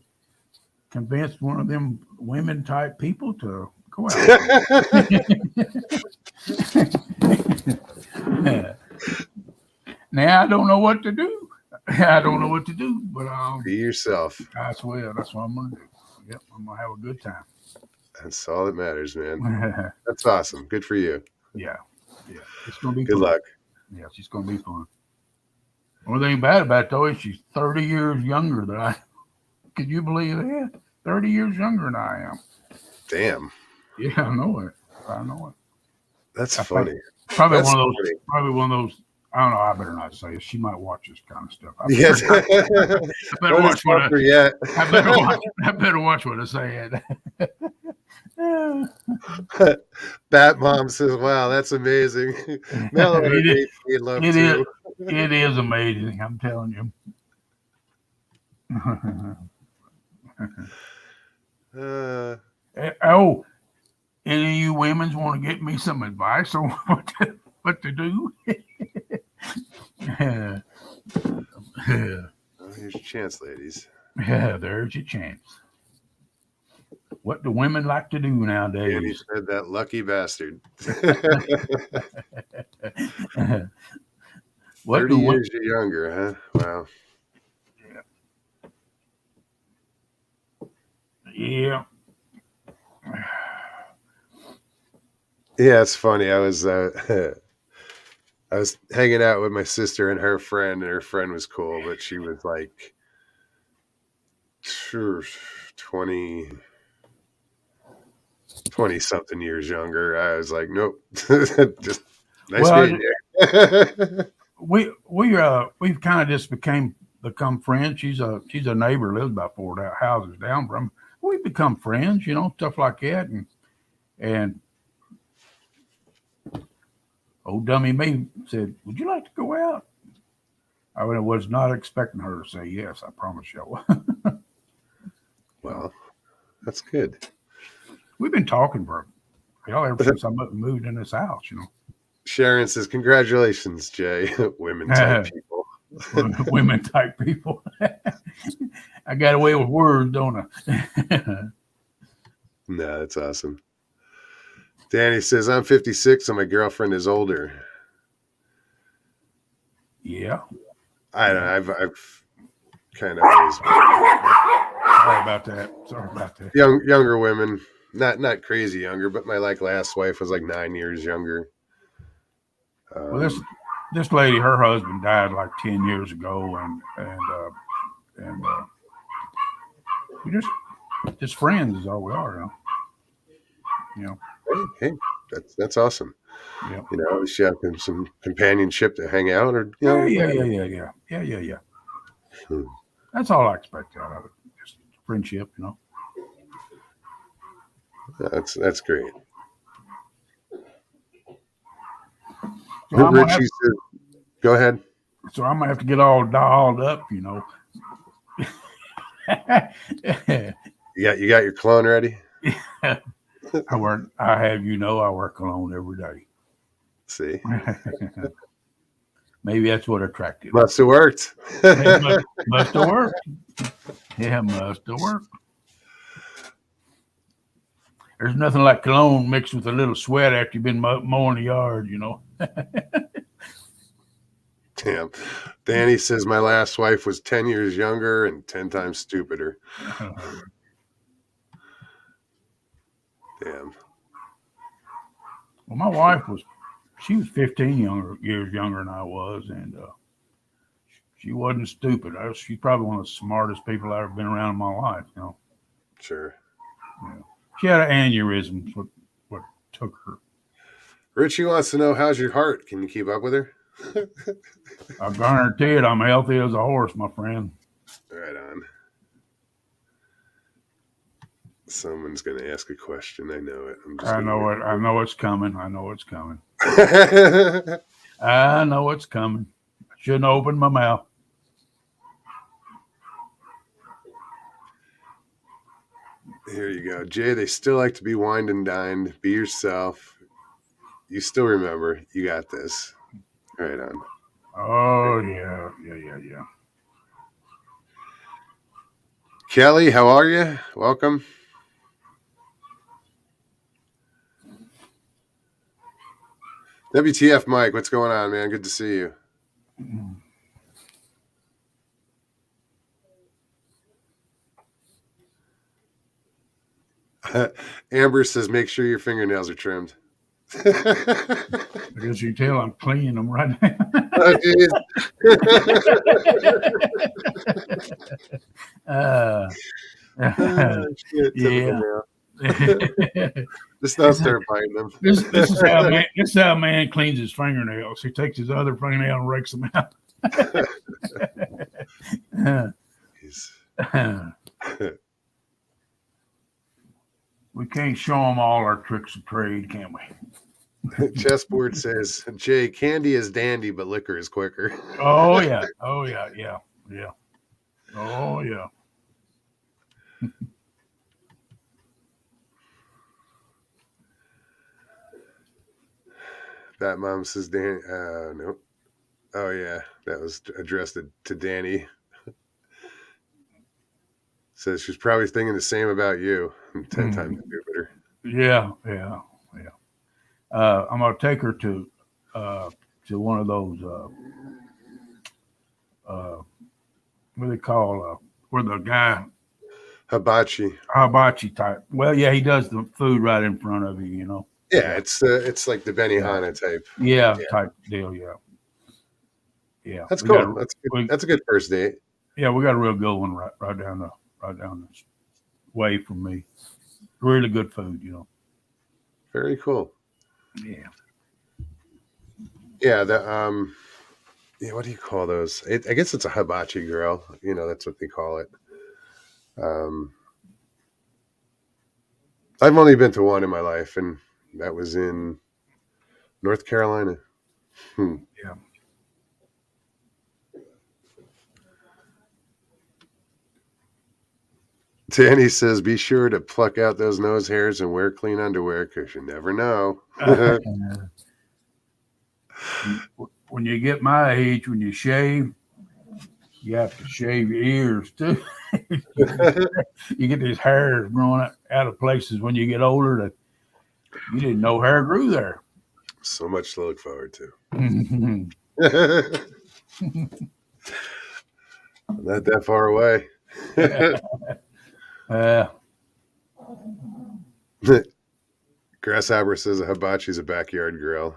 convinced one of them women type people to go out. Now I don't know what to do. I don't know what to do, but
Be yourself.
I swear that's what I'm gonna do. Yep, I'm gonna have a good time.
That's all that matters, man.
Yeah,
That's awesome. Good for you.
yeah, it's gonna be
Good
fun.
luck.
Yes, it's gonna be fun. Only thing bad about it, though is she's 30 years younger than I. Could you believe that? 30 years younger than I am.
Damn.
Yeah, I know it. I know it.
That's
I think
funny.
probably
That's
one of those.
funny.
Probably one of those. I don't know. I better not say it. She might watch this kind of stuff.
Yes.
I better
Don't
watch what
insult her yet.
I better watch. I better watch what I say.
Bat Mom says, wow, that's amazing. Melanie
it,
needs to be loved
it is.
too.
It is amazing. I'm telling you.
Uh,
Oh, any of you women's want to get me some advice on what to do? Yeah,
well, here's your chance, ladies.
there's your chance. What do women like to do
Danny
nowadays?
said that lucky bastard.
What
30
do women?
years younger, huh? Wow.
Yeah,
Yeah, it's funny. I was I was hanging out with my sister and her friend was cool, but she was like sure, 20 20 something years younger. I was like, nope. Just nice
well,
meeting you.
we've kind of just become friends. She's a neighbor, lives about four houses down from. We've become friends, stuff like that, and old dummy me said, "Would you like to go out?" I was not expecting her to say yes. I promise you.
Well, that's good.
We've been talking for hell ever since I moved in this house.
Sharon says, congratulations, Jay. Women type people.
Women type people. I got away with words, don't I?
No, that's awesome. Danny says, I'm 56 and my girlfriend is older.
Yeah.
I don't know. I've kind of always
Sorry about that. Sorry about that.
younger women, not crazy younger, but my last wife was like 9 years younger.
Well, this lady, her husband died like 10 years ago, and we just friends is all we are.
Hey, that's awesome.
Yeah.
At least you have some companionship to hang out, or
Yeah.
Hmm.
That's all I expect out of it. Just friendship.
That's great.
So I'm gonna
Richie
have,
says, go ahead.
so I'm gonna have to get all dolled up.
You got your clone ready?
I have I work alone every day.
See,
Maybe that's what attracted her.
must have worked.
It must have worked. Yeah, must have worked. There's nothing like cologne mixed with a little sweat after you've been mowing the yard.
Damn. Danny says my last wife was 10 years younger and 10 times stupider. Damn.
Well, my wife she was 15 years younger than I was, and she wasn't stupid. She's probably one of the smartest people I've ever been around in my life.
Sure.
Yeah. She had an aneurysm. What took her?
Richie wants to know, how's your heart? Can you keep up with her?
I guarantee it. I'm healthy as a horse, my friend.
Right on. Someone's going to ask a question. I know it.
I know it. I know it's coming. I know it's coming.
Here
I know it's coming. I shouldn't open my mouth.
you go. Jay, they still like to be wined and dined. Be yourself. You still remember. You got this. Right on.
Oh yeah.
Kelly, how are you? Welcome. WTF, Mike? What's going on, man? Good to see you. Amber says, make sure your fingernails are trimmed.
I guess you tell I'm cleaning them right now.
Oh, geez.
uh,
Oh, shit, typical
yeah.
man. Just don't
this is
start biting them.
this is how a man cleans his fingernails. He takes his other fingernail and rakes them out. We can't show them all our tricks of trade, can we?
Chessboard says, Jay, candy is dandy, but liquor is quicker.
Oh yeah. Oh yeah. Yeah. Yeah. Oh yeah.
That mom says, Dan. No. Oh, yeah. That was addressed to Danny. Says she's probably thinking the same about you. 10 times Jupiter.
Yeah. Yeah. Yeah. I'm gonna take her to one of those what do they call where the guy
Hibachi.
type. Well, yeah, he does the food right in front of you, you know.
Yeah, it's like the Benihana type.
Yeah, type deal. Yeah, yeah.
That's cool. That's good. That's a good first date.
Yeah, we got a real good one right down this way from me. Really good food, you know.
Very cool.
Yeah.
Yeah, yeah, what do you call those? I guess it's a hibachi grill. You know, that's what they call it. I've only been to one in my life, and that was in North Carolina.
Yeah.
Danny says, be sure to pluck out those nose hairs and wear clean underwear because you never know.
When you get my age, when you shave, you have to shave your ears too. You get these hairs growing out of places when you get older that you didn't know hair grew there.
So much to look forward to. Not that far away. Grasshopper says a hibachi's a backyard grill.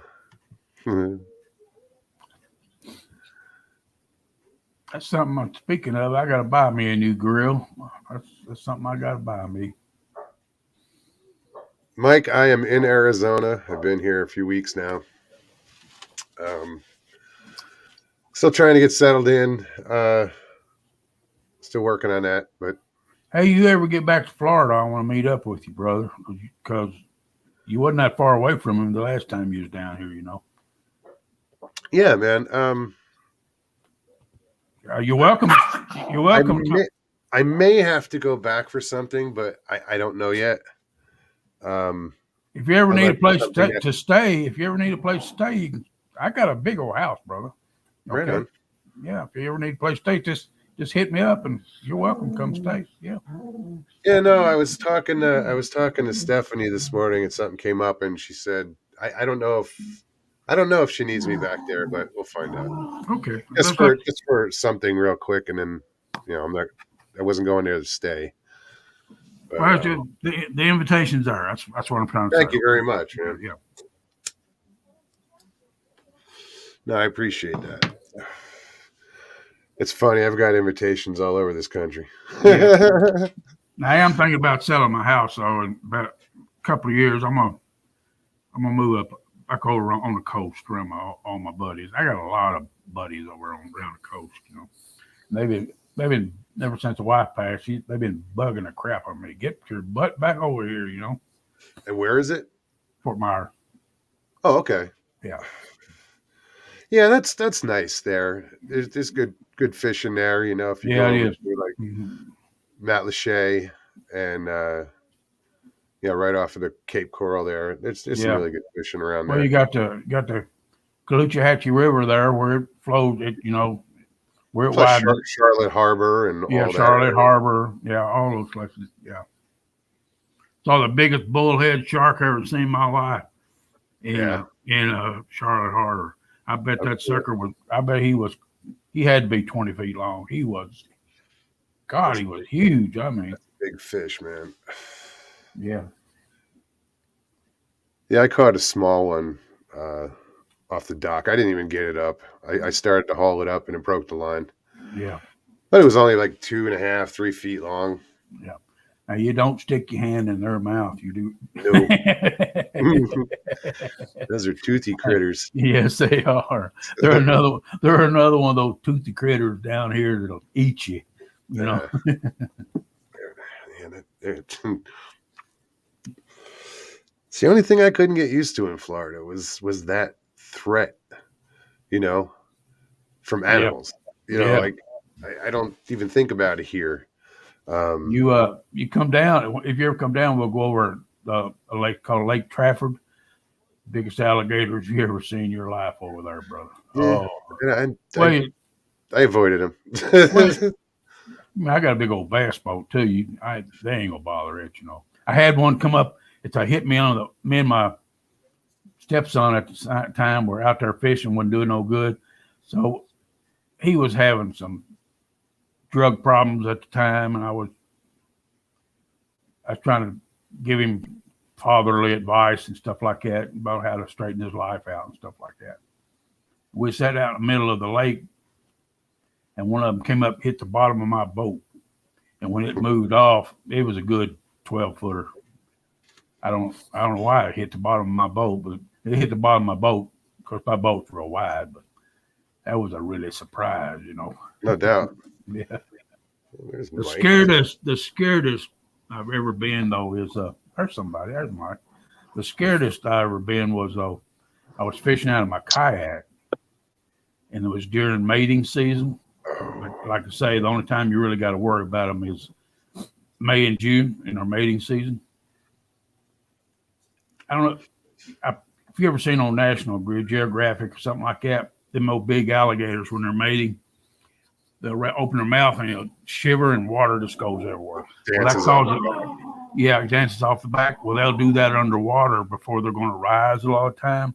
That's something I'm speaking of. I got to buy me a new grill. That's something I got to buy me.
Mike, I am in Arizona. I've been here a few weeks now. Still trying to get settled in. Still working on that. But
hey, you ever get back to Florida, I want to meet up with you, brother, because you wasn't that far away from him the last time you was down here, you know.
Yeah, man.
You're welcome. You're welcome.
I may have to go back for something, but I don't know yet.
If you ever need a place to stay, I got a big old house, brother.
Okay. Right on.
Yeah, if you ever need a place to stay, just hit me up, and you're welcome. Come stay. Yeah.
Yeah. No, I was talking to Stephanie this morning, and something came up, and she said, I don't know if she needs me back there, but we'll find out.
Okay.
Just for something real quick, and then I wasn't going there to stay. But,
well, the invitation's there. That's what I'm trying to say.
Thank you very much, man.
Yeah.
No, I appreciate that. It's funny. I've got invitations all over this country.
Yeah. Now, I am thinking about selling my house, though. In about a couple of years, I'm gonna move up back over on the coast around all my buddies. I got a lot of buddies over around the coast. You know, they've been ever since the wife passed. They've been bugging the crap on me. Get your butt back over here. You know.
And where is it?
Fort Myers.
Oh, okay.
Yeah.
Yeah, that's nice there. There's good fishing there, you know, if you go over to like Matt Lachey and right off of the Cape Coral there. There's some really good fishing around there.
Well, you got the Caloosahatchee River there where it flowed, where it widened.
Charlotte Harbor and all that.
Charlotte Harbor. Yeah, all those places. Yeah. Saw the biggest bullhead shark I ever seen in my life in Charlotte Harbor. I bet that sucker he had to be 20 feet long. He was huge. I mean,
big fish, man.
Yeah.
Yeah, I caught a small one off the dock. I didn't even get it up. I started to haul it up and it broke the line.
Yeah.
But it was only like 2.5, 3 feet long.
Yeah. Now you don't stick your hand in their mouth. You do.
Nope. Those are toothy critters.
Yes, they are. They're another one of those toothy critters down here that'll eat you. You know.
Yeah, man, it's the only thing I couldn't get used to in Florida was that threat, you know, from
Yeah.
animals.
Yeah.
Like I don't even think about it here. Um,
You come down if you ever come down, we'll go over a lake called Lake Trafford. Biggest alligators you ever seen in your life over there, brother.
yeah,
Oh,
and
well,
I avoided them.
well, I got a big old bass boat too. They ain't gonna bother it, you know. I had one come up. It's hit me on the me and my stepson at the time were out there fishing, wasn't doing no good. So he was having some drug problems at the time, and I was trying to give him fatherly advice and stuff like that about how to straighten his life out and stuff like that. We sat out in the middle of the lake, and one of them came up, hit the bottom of my boat, and when it moved off, it was a good 12 footer. I don't know why it hit the bottom of my boat, but it hit the bottom of my boat. Of course, my boat's real wide, but that was a really surprise, you know.
No doubt.
Yeah.
There's
The
Mike.
scaredest I've ever been though is there's somebody, there's Mike. The scaredest I ever been was I was fishing out of my kayak, and it was during mating season. Like I say, the only time you really got to worry about them is May and June in our mating season. I don't know if you ever seen on National Geographic or something like that. Them old big alligators when they're mating, they'll open their mouth and they'll shiver and water just goes everywhere. Well, that
Dances off.
causes it dances off the back. Well, they'll do that underwater before they're going to rise a lot of time.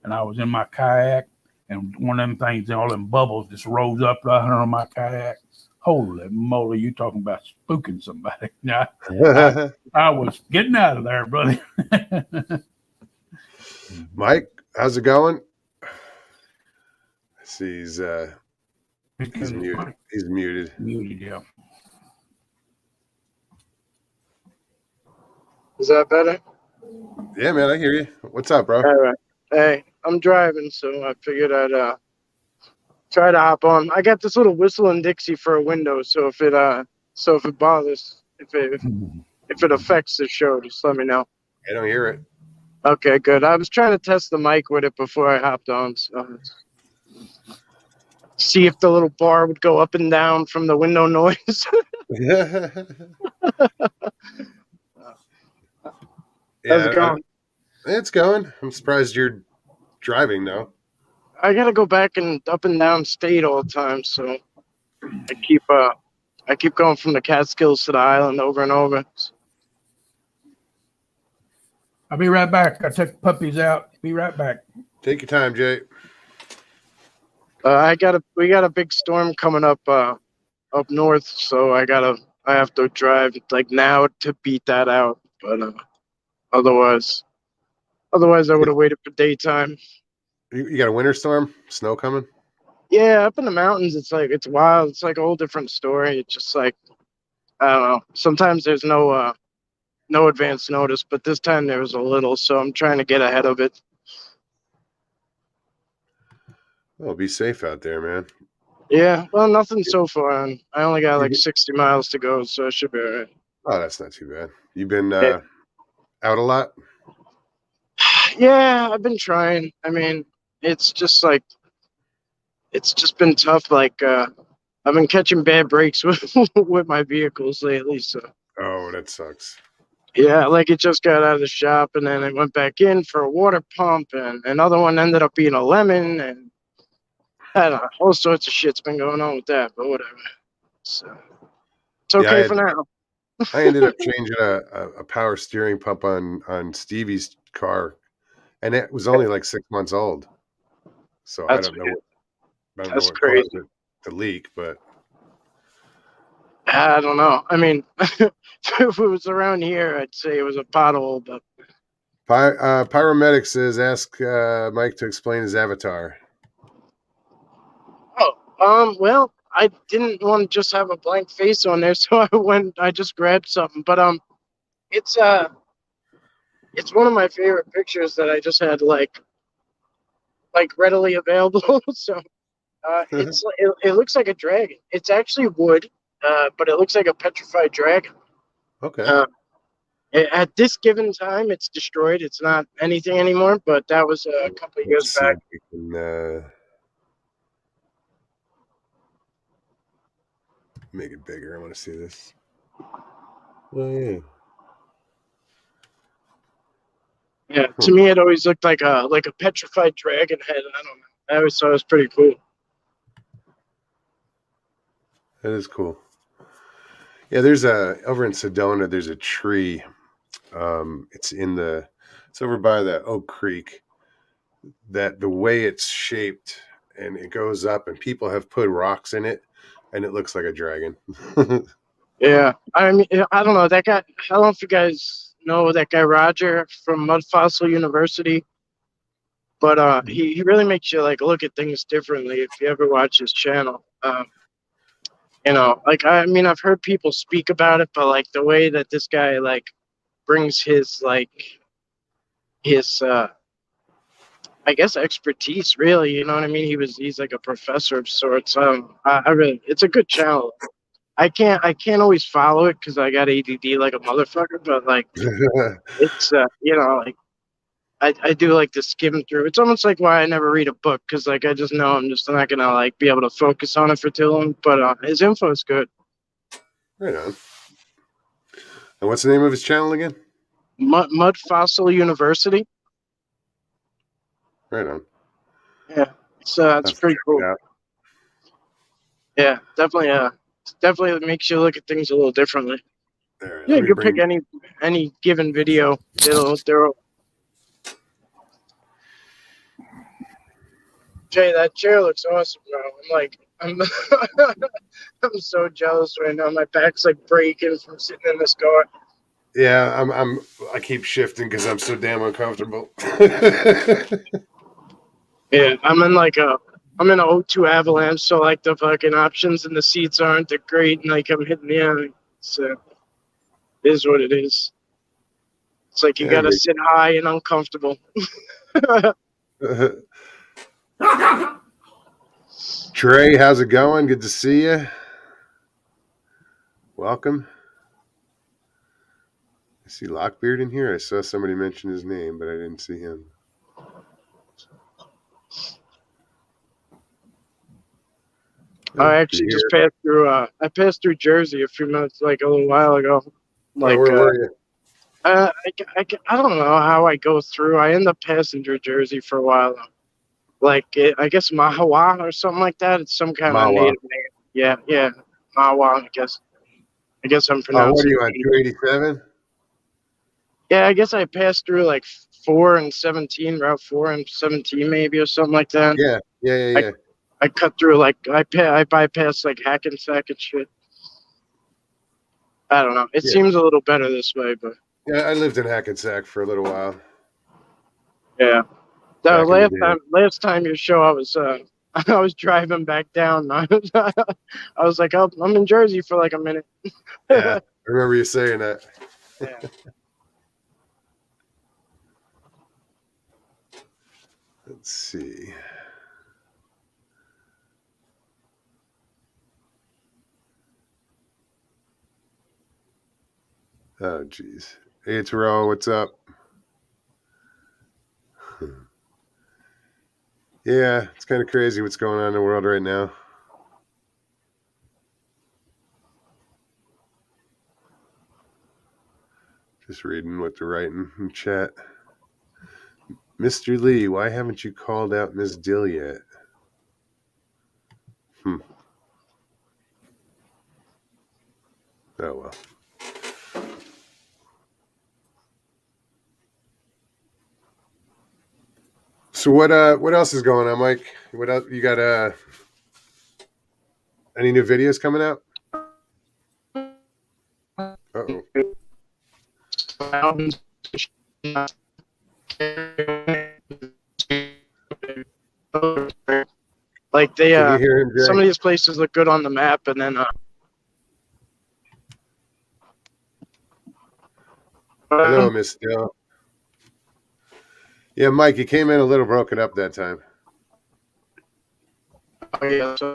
And I was in my kayak, and one of them things, all them bubbles just rose up right under my kayak. Holy moly, you talking about spooking somebody. I was getting out of there, brother.
Mike, how's it going? I see he's muted. He's muted.
Muted, yeah.
Is that better?
Yeah, man, I hear you. What's up, bro?
All right. Hey, I'm driving, so I figured I'd try to hop on. I got this little whistling Dixie for a window, so if it bothers, if it affects the show, just let me know.
I don't hear it.
Okay, good. I was trying to test the mic with it before I hopped on, so see if the little bar would go up and down from the window noise. How's it going?
It's going. I'm surprised you're driving now.
I gotta go back and up and down state all the time, so I keep going from the Catskills to the island over and over.
I'll be right back. I took the puppies out. Be right back.
Take your time, Jay.
We got a big storm coming up north, so I have to drive like now to beat that out. But otherwise I would have waited for daytime.
You got a winter storm? Snow coming?
Yeah, up in the mountains, it's wild. It's like a whole different story. It's just like, I don't know. Sometimes there's no advance notice, but this time there was a little, so I'm trying to get ahead of it.
Oh, be safe out there, man.
Yeah, well, nothing so far. And I only got like 60 miles to go, so it should be all right.
Oh, that's not too bad. You've been out a lot?
Yeah, I've been trying. I mean, it's just been tough. Like, I've been catching bad breaks with my vehicles lately. So.
Oh, that sucks.
Yeah, like it just got out of the shop, and then it went back in for a water pump, and another one ended up being a lemon, and I don't know, all sorts of shit's been going on with that, but whatever. So it's okay for now.
I ended up changing a power steering pump on Stevie's car, and it was only like 6 months old. So I don't know what
crazy.
caused it to leak, but
I don't know. I mean, if it was around here, I'd say it was a pothole, but
Pyromedic says, ask Mike to explain his avatar.
oh, well, I didn't want to just have a blank face on there, so I just grabbed something. But it's it's one of my favorite pictures that I just had like readily available. So it looks like a dragon. It's actually wood, but it looks like a petrified dragon.
Okay.
Uh, at this given time, it's destroyed. It's not anything anymore. But that was a couple of
Let's
years
see
back.
if we can make it bigger. I want to see this. Oh, yeah.
Yeah,
Huh.
to me, it always looked like a petrified dragon head. I don't know. I always thought it was pretty cool.
That is cool. Yeah, there's over in Sedona, there's a tree. It's over by the Oak Creek, that the way it's shaped and it goes up and people have put rocks in it and it looks like a dragon.
Yeah, I mean, I don't know that guy. I don't know if you guys know that guy Roger from Mud Fossil University, but he really makes you like look at things differently if you ever watch his channel. Like I mean, I've heard people speak about it, but like the way that this guy like brings his his I guess expertise, really. You know what I mean? He's like a professor of sorts. I really, it's a good channel. I can't always follow it because I got ADD like a motherfucker. But like it's like I do like to skim through. It's almost like why I never read a book because like I just know I'm just not gonna like be able to focus on it for too long. But his info is good.
Right on. And what's the name of his channel again?
Mud Fossil University.
Right on.
Yeah,
I'll
it's
have to
pretty
check it
cool.
out.
Yeah, definitely. Definitely makes you look at things a little differently.
All right,
Yeah,
let
you
me
can pick
bring.
any given video. They're Jay, that chair looks awesome, bro. I'm I'm so jealous right now. My back's like breaking from sitting in this car.
Yeah, I keep shifting because I'm so damn uncomfortable.
Yeah, I'm in a O2 Avalanche, so like the fucking options and the seats aren't that great, and like I'm hitting the end. So it is what it is. It's like you
Yeah,
gotta sit high and uncomfortable.
Trey, how's it going? Good to see you. Welcome. I see Lockbeard in here. I saw somebody mention his name, but I didn't see him.
I
Oh,
actually
you're
just
here.
passed through. I passed through Jersey a few minutes, like a little while ago.
Oh,
Like
where were you?
I don't know how I go through. I end up passing through Jersey for a while. Like I guess Mahawa or something like that. It's some kind of
Mawa.
native name. Yeah, yeah, Mahawa. I guess. I guess I'm
Oh, what are
pronouncing
you
it.
on? 287?
Yeah, I guess I passed through like 4 and 17, Route 4 and 17, maybe or something like that.
Yeah, yeah, yeah,
I
yeah.
I cut through like I bypassed like Hackensack and shit. I don't know. It
Yeah,
seems a little better this way, but
yeah. I lived in Hackensack for a little while
yeah. The
back in the day.
last time you show, I was I was driving back down. I was like, oh, I'm in Jersey for like a minute.
Yeah, I remember you saying that.
Yeah.
Let's see. Oh, geez. Hey, Terrell, what's up? Yeah, it's kind of crazy what's going on in the world right now. Just reading what they're writing in chat. Mr. Lee, why haven't you called out Miss Dill yet? Hmm. Oh well. So what else is going on, Mike? What else you got any new videos coming out?
albums. Like they,
Can you hear him, Jay?
some of these places look good on the map, and then
Hello, Miss Dill. Yeah, Mike, you came in a little broken up that time.
oh, yeah, so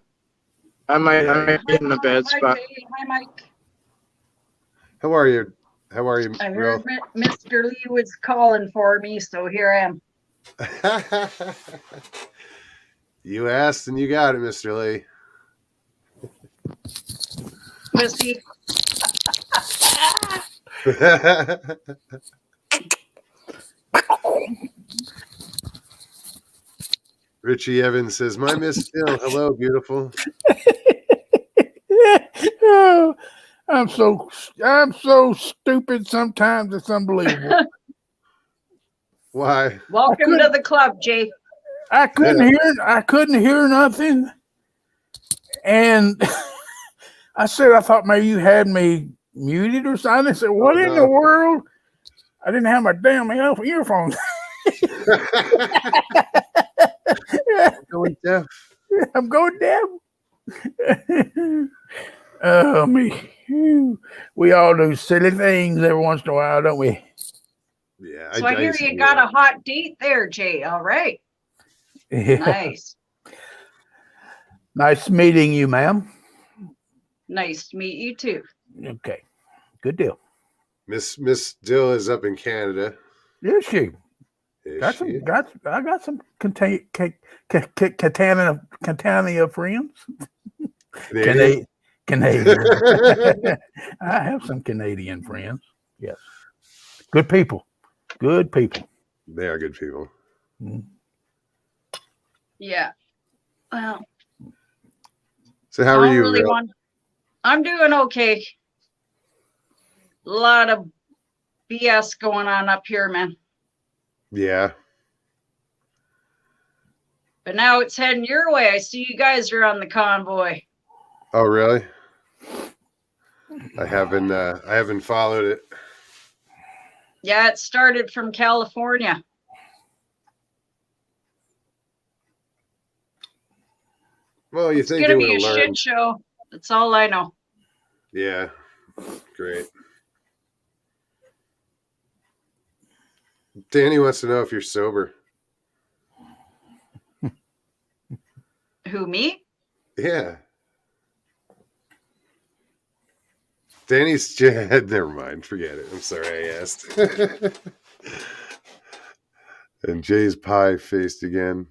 I might be in a bad spot.
Hi, Mike.
How are you? How are you,
I
Will?
heard Mr. Lee was calling for me, so here I am.
You asked and you got it, Mr. Lee.
Missy.
Richie Evans says, "My Miss Dill, hello, beautiful."
Oh, I'm so stupid sometimes it's unbelievable.
Why?
Welcome to the club, Jay.
I couldn't hear nothing. And I said, I thought maybe you had me muted or something. I said, what in the world? I didn't have my damn earphones.
Going deaf.
I'm going down. Oh, me. We all do silly things every once in a while, don't we?
Yeah.
So I hear
used to
you
do
got
that.
a hot date there, Jay. All right.
Yeah.
Nice.
Nice meeting you, ma'am.
Nice to meet you too.
Okay. Good deal.
Miss Dill is up in Canada.
Is she?
Is
I
she?
got some Catania friends.
Canadian?
Canadian. I have some Canadian friends. Yes. Good people. Good people.
They are good people.
Mm.
Yeah. Well,
So how are you, Will?
I'm doing okay. A lot of BS going on up here, man.
Yeah.
But now it's heading your way. I see you guys are on the convoy.
Oh, really? I haven't followed it.
Yeah, it started from California.
Well, you
It's
think
gonna
they
be
would
a
have
shit
learned?
show. That's all I know.
Yeah. Great. Danny wants to know if you're sober.
Who, me?
Yeah. Danny's never mind. Forget it. I'm sorry I asked. And Jay's pie faced again.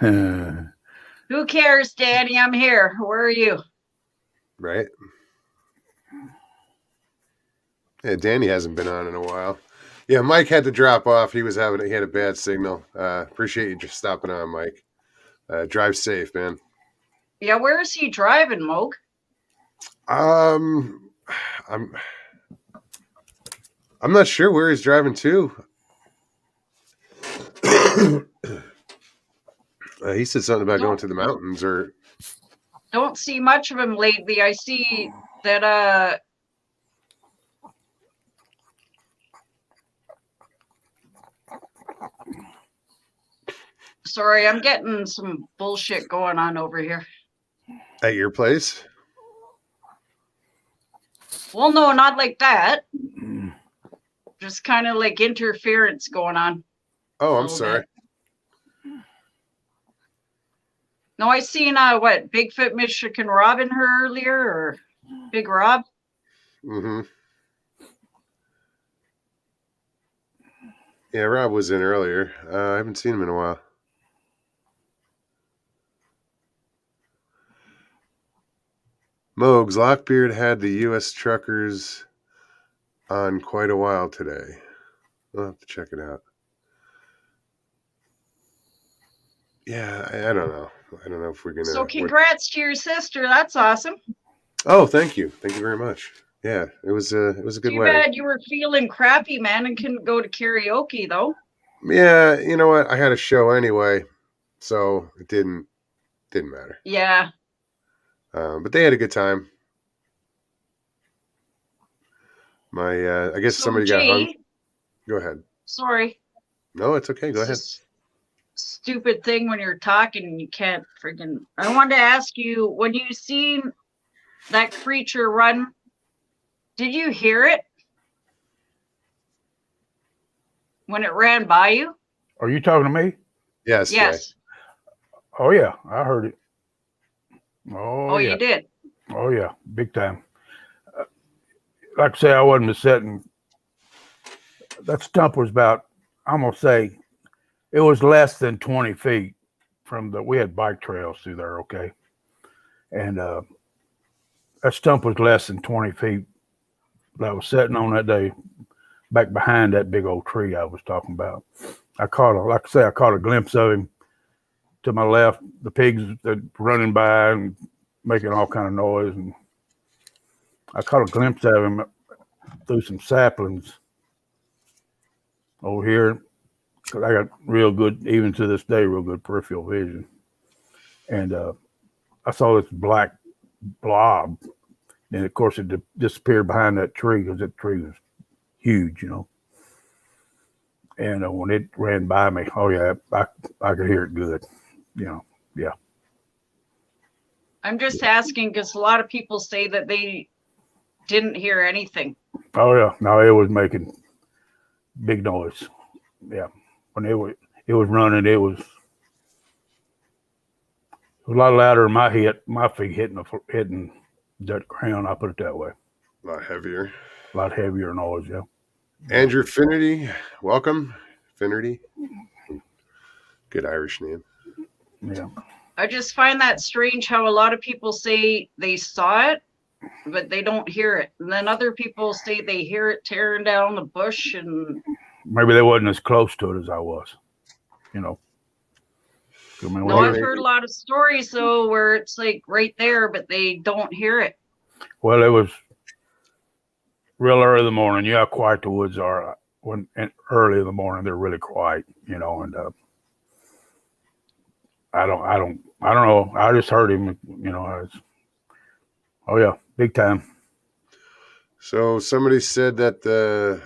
Who cares, Danny? I'm here. Where are you?
Right? Yeah, Danny hasn't been on in a while. Yeah, Mike had to drop off. He had a bad signal. Appreciate you just stopping on, Mike. Drive safe, man.
Yeah, where is he driving, Moog?
I'm not sure where he's driving to. He said something about going to the mountains or
Don't see much of him lately. I see that sorry, I'm getting some bullshit going on over here.
at your place.
Well, no, not like that. Just kind of like interference going on.
Oh, I'm sorry.
No, I seen what Bigfoot Michigan Robin her earlier, or Big Rob.
Mm-hmm. Yeah, Rob was in earlier. I haven't seen him in a while. Mogs, Lockbeard had the U.S. truckers on quite a while today. I'll have to check it out. Yeah, I don't know. I don't know if we're gonna.
So congrats to your sister. That's awesome.
Oh, thank you. Thank you very much. Yeah, it was a good
Too
wedding.
bad you were feeling crappy, man, and couldn't go to karaoke though.
Yeah, you know what? I had a show anyway, so it didn't matter.
Yeah.
But they had a good time. My, I guess
So
somebody got hung.
Jay,
Go ahead.
sorry,
No, it's okay. Go
it's
ahead.
just stupid thing when you're talking and you can't freaking. I wanted to ask you, when you seen that creature run, did you hear it when it ran by you?
Are you talking to me?
Yes, Jay.
Yes.
Oh yeah, I heard it. Oh
Oh,
yeah.
you did.
Oh yeah, big time. Like I say, I wasn't sitting. That stump was about, I'm gonna say, it was less than 20 feet from the. We had bike trails through there, okay, and that stump was less than 20 feet that I was sitting on that day, back behind that big old tree I was talking about. I caught a glimpse of him to my left. The pigs that running by and making all kind of noise, and I caught a glimpse of him through some saplings over here. Cause I got real good, even to this day, real good peripheral vision, and I saw this black blob, and of course it disappeared behind that tree because that tree was huge, And when it ran by me, oh yeah, I could hear it good, Yeah.
I'm just asking because a lot of people say that they didn't hear anything.
Oh yeah, no, it was making big noise. Yeah, when it was running, it was a lot louder than my feet hitting the ground. I put it that way.
A lot heavier.
A lot heavier noise. Yeah.
Andrew Finnerty, welcome. Finnerty. Good Irish name.
Yeah.
I just find that strange how a lot of people say they saw it, but they don't hear it. And then other people say they hear it tearing down the bush. And
Maybe they wasn't as close to it as I was. I mean,
no, I've heard a lot of stories though where it's like right there, but they don't hear it.
Well, it was real early in the morning. You know how quiet the woods are early in the morning. They're really quiet, and I don't know. I just heard him, oh yeah, big time.
So somebody said that the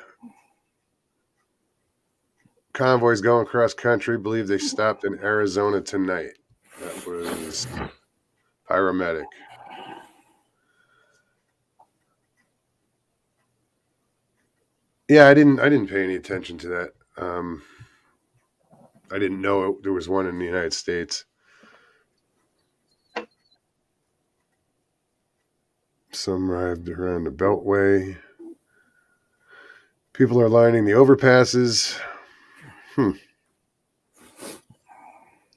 convoys going cross country, believe they stopped in Arizona tonight. That was Pyromedic. Yeah, I didn't pay any attention to that. I didn't know there was one in the United States. Some arrived around the Beltway. People are lining the overpasses.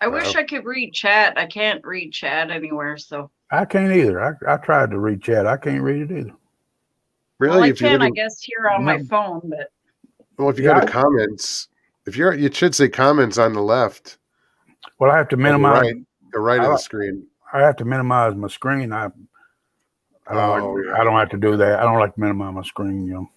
I wish I could read chat. I can't read chat anywhere, so.
I can't either. I tried to read chat. I can't read it either.
Really?
Well, I can, I guess, here on my phone, but.
Well, if you go to comments, you should say comments on the left.
Well, I have to minimize
the right of the screen.
I have to minimize my screen. I don't have to do that. I don't like to minimize my screen,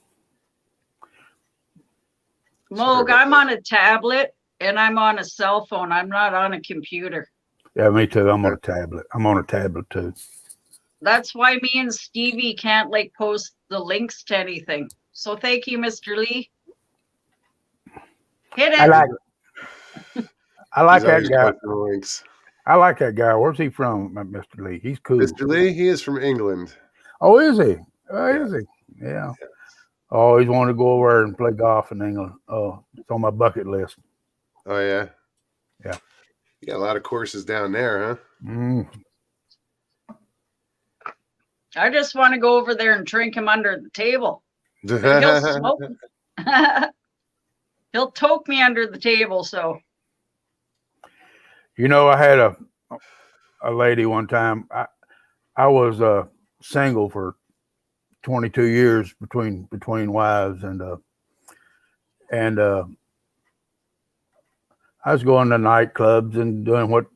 Moog, I'm on a tablet and I'm on a cell phone. I'm not on a computer.
Yeah, me too. I'm on a tablet. I'm on a tablet too.
That's why me and Stevie can't post the links to anything. So thank you, Mr. Lee. Hit it.
I like that guy.
Links.
I like that guy. Where's he from, Mr. Lee? He's cool.
Mr. Lee, he is from England.
Oh, is he? Is he? Yeah. I always wanted to go over and play golf in England. Oh, it's on my bucket list.
Oh, yeah?
Yeah.
You got a lot of courses down there, huh?
Mm.
I just want to go over there and drink him under the table. He'll smoke. He'll toke me under the table, so.
I had a lady one time. I was single for 22 years between wives, and I was going to nightclubs and doing what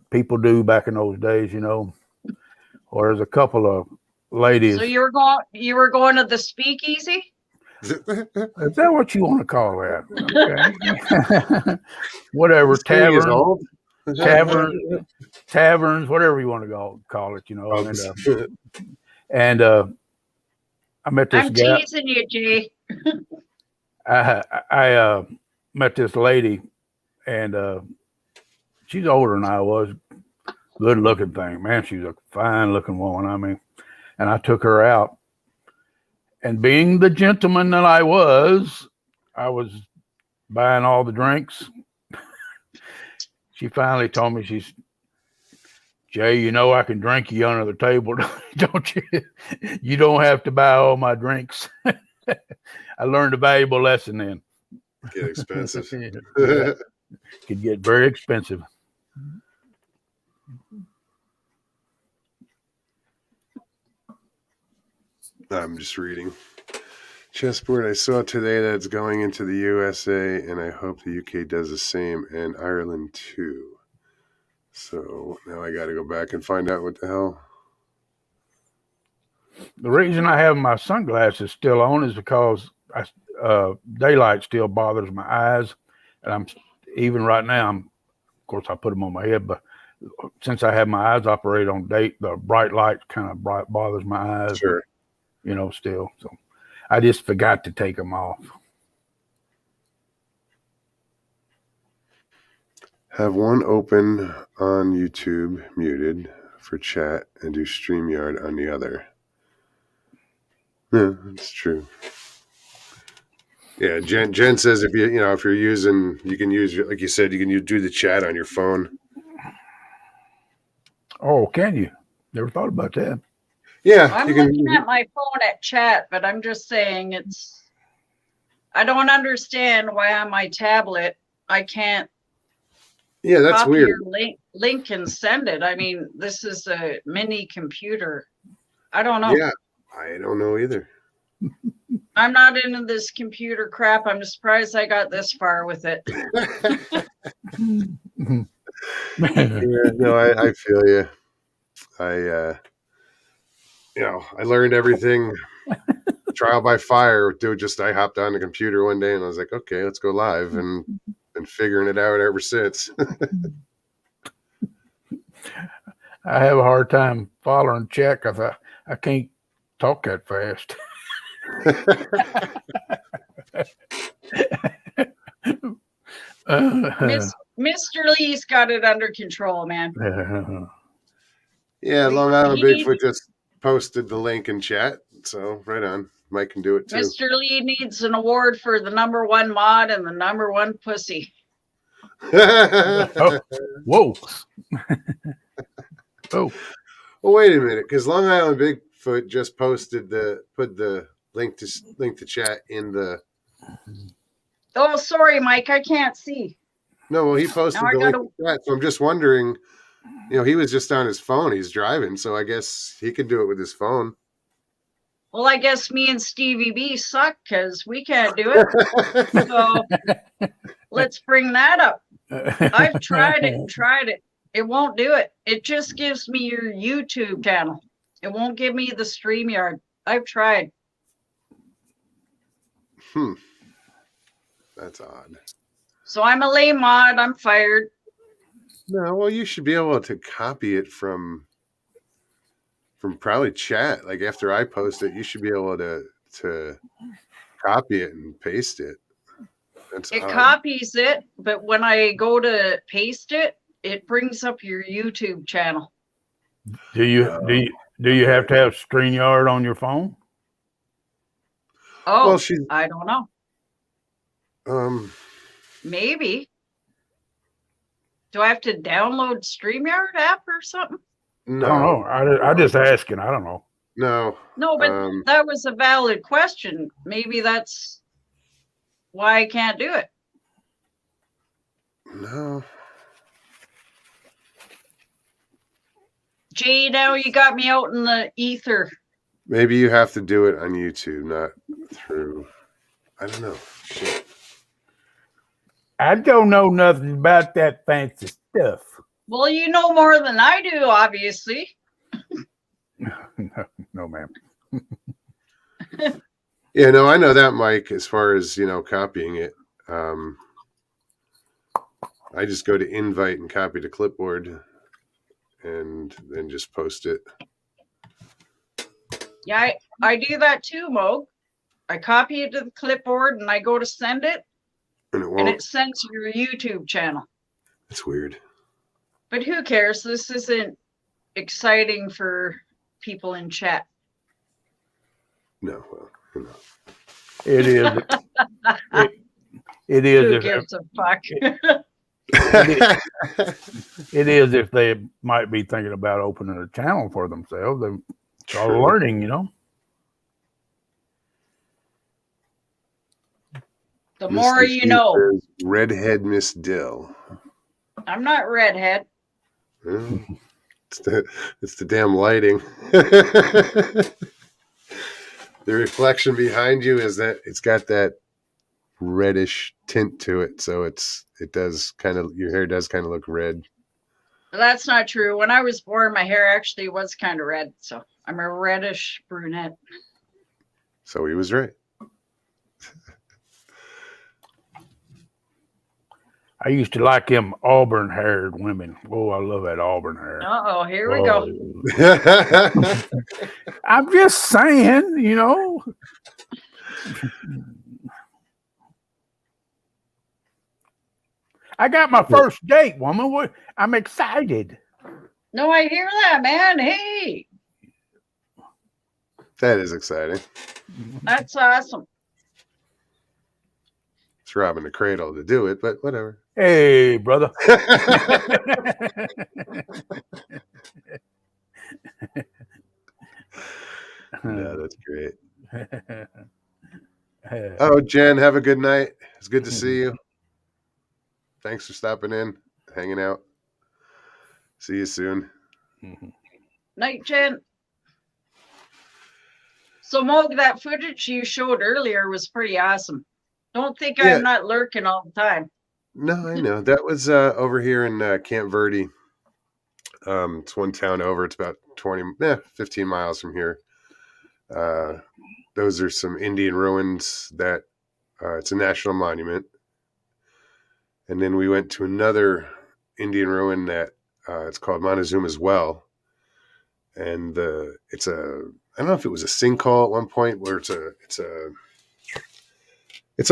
people do back in those days, Or there's a couple of ladies.
So you were going to the speakeasy?
Is that what you want to call that? Okay. Whatever, taverns, whatever you want to call it, I met this
I'm
guy.
teasing you, Jay.
I met this lady, and she's older than I was. Good looking thing, man. She's a fine looking woman. I mean, and I took her out, and being the gentleman that I was buying all the drinks. She finally told me, Jay, you know I can drink you under the table, don't you? You don't have to buy all my drinks. I learned a valuable lesson then.
Get expensive.
Yeah, could get very expensive.
I'm just reading. Chessboard, I saw today that it's going into the USA, and I hope the UK does the same, and Ireland too. So now I got to go back and find out what the hell.
The reason I have my sunglasses still on is because daylight still bothers my eyes, and even right now. Of course, I put them on my head, but since I have my eyes operate on the bright light kind of bothers my eyes.
Sure.
Still. So I just forgot to take them off.
Have one open on YouTube, muted for chat, and do StreamYard on the other. Yeah, that's true. Yeah, Jen says if you're using, you can use, like you said, you can do the chat on your phone.
Oh, can you? Never thought about that.
Yeah,
I'm looking at my phone at chat, but I'm just saying I don't understand why on my tablet I can't
that's
copy
weird.
your link and send it. I mean, this is a mini computer. I don't know.
Yeah, I don't know either.
I'm not into this computer crap. I'm surprised I got this far with it.
Yeah, no, I feel you. I learned everything trial by fire. I hopped on the computer one day and I was like, okay, let's go live, and been figuring it out ever since.
I have a hard time following chat because I can't talk that fast.
Mr. Lee's got it under control, man.
Yeah, Long Island Bigfoot just posted the link in chat, so right on. Mike can do it too.
Mr. Lee needs an award for the #1 mod and the #1 pussy.
Oh, whoa. Oh.
Well, wait a minute, because Long Island Bigfoot just put the link to chat in the.
Oh, sorry, Mike, I can't see.
No, well, he posted the link to chat, so I'm just wondering. He was just on his phone. He's driving, so I guess he can do it with his phone.
Well, I guess me and Stevie B suck because we can't do it. So let's bring that up. I've tried it. It won't do it. It just gives me your YouTube channel. It won't give me the StreamYard. I've tried.
That's odd.
So I'm a lame mod. I'm fired.
No, well, you should be able to copy it from probably chat. Like after I post it, you should be able to copy it and paste it.
It copies it, but when I go to paste it, it brings up your YouTube channel.
Do you have to have StreamYard on your phone?
Oh, well, I don't know. Maybe. Do I have to download StreamYard app or something?
No,
I don't know. I just asking. I don't know.
No,
but that was a valid question. Maybe that's why I can't do it.
No.
Jay, now you got me out in the ether.
Maybe you have to do it on YouTube, not through. I don't know. Shit.
I don't know nothing about that fancy stuff.
Well, you know more than I do, obviously.
No, ma'am.
Yeah, no, I know that, Mike, as far as, copying it. I just go to invite and copy to clipboard and then just post it.
Yeah, I do that too, Mo. I copy it to the clipboard and I go to send it,
And it
and
won't.
it sends to your YouTube channel.
It's weird.
But who cares? This isn't exciting for people in chat.
No, well, you know.
It is. It is.
Who
If,
gives a fuck?
it is if they might be thinking about opening a channel for themselves. It's all
True.
learning, you know.
The more
Mr.
you
Steve
know.
says, redhead Miss Dill.
I'm not redhead.
Well, it's the damn lighting. The reflection behind you is that it's got that reddish tint to it, so it does kind of, your hair does kind of look red.
But that's not true. When I was born, my hair actually was kind of red, so I'm a reddish brunette.
So he was right.
I used to like them auburn-haired women. Oh, I love that auburn hair.
Uh-oh, here we go.
I'm just saying, you know. I got my first date, woman. I'm excited.
No, I hear that, man. Hey,
That is exciting.
that's awesome.
It's robbing the cradle to do it, but whatever.
Hey, brother.
No, that's great. Oh, Jen, have a good night. It's good to see you. Thanks for stopping in, hanging out. See you soon.
Night, Jen. So, Moog, that footage you showed earlier was pretty awesome. Don't think
Yeah.
I'm not lurking all the time.
No, I know. That was over here in Camp Verde. It's one town over. It's about 15 miles from here. Those are some Indian ruins that it's a national monument. And then we went to another Indian ruin that it's called Montezuma's Well. And it's a, I don't know if it was a sinkhole at one point where it's a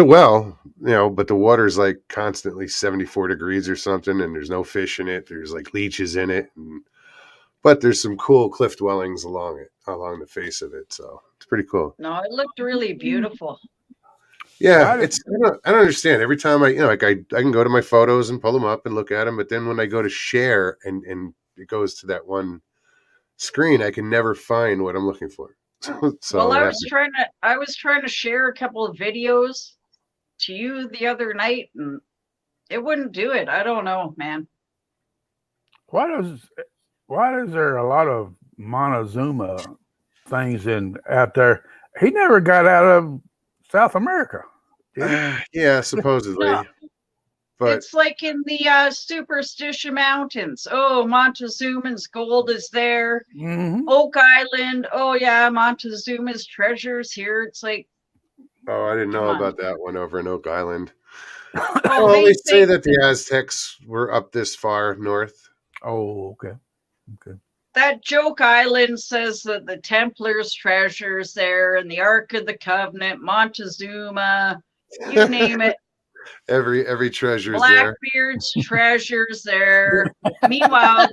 well, you know, but the water's like constantly 74 degrees or something, and there's no fish in it. There's like leeches in it, but there's some cool cliff dwellings along the face of it. So it's pretty cool.
No, it looked really beautiful.
Yeah, I don't understand. Every time I can go to my photos and pull them up and look at them, but then when I go to share and it goes to that one screen, I can never find what I'm looking for. So
well, I was trying to share a couple of videos to you the other night, and it wouldn't do it. I don't know, man.
Why is there a lot of Montezuma things out there? He never got out of South America.
Yeah, supposedly.
No.
But
it's like in the Superstition Mountains. Oh, Montezuma's gold is there.
Mm-hmm.
Oak Island. Oh, yeah, Montezuma's treasures here. It's like,
oh, I didn't know about that one over in Oak Island.
well,
they say that the Aztecs were up this far north.
Oh, okay.
That Joke Island says that the Templars' treasures there, and the Ark of the Covenant, Montezuma, you name it.
Every treasure is
Blackbeard's treasures there. Meanwhile,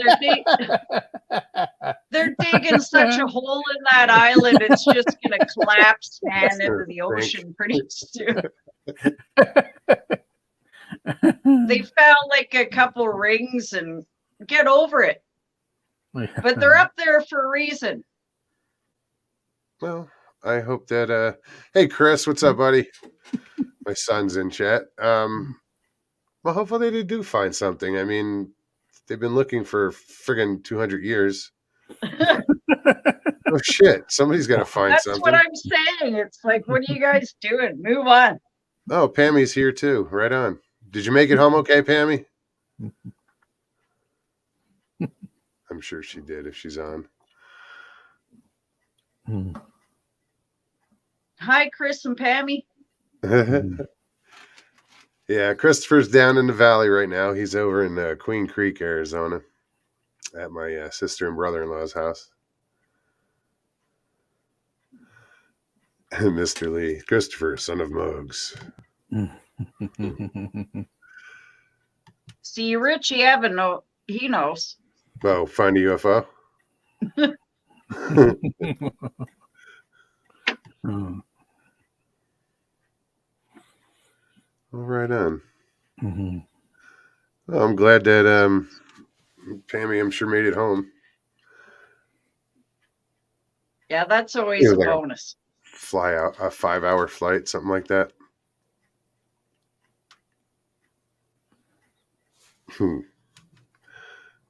they're digging such a hole in that island, it's just going to collapse, man, into the ocean pretty soon. They found like a couple rings and get over it. But they're up there for a reason.
Well, I hope that hey Chris, what's up, buddy? My son's in chat. Well, hopefully they do find something. I mean, they've been looking for friggin' 200 years. Oh shit! Somebody's got to find something.
That's what I'm saying. It's like, what are you guys doing? Move on.
Oh, Pammy's here too. Right on. Did you make it home okay, Pammy? I'm sure she did if she's on.
Hi, Chris and Pammy.
Yeah, Christopher's down in the valley right now. He's over in Queen Creek, Arizona, at my sister and brother-in-law's house. Mr. Lee, Christopher, son of Mugs.
See, Richie Evan, he knows.
Oh, find a UFO. All right on.
Mhm.
Well, I'm glad that Pammy, I'm sure, made it home.
Yeah, that's
It
always
was
a
like
bonus.
fly out, a 5-hour flight, something like that.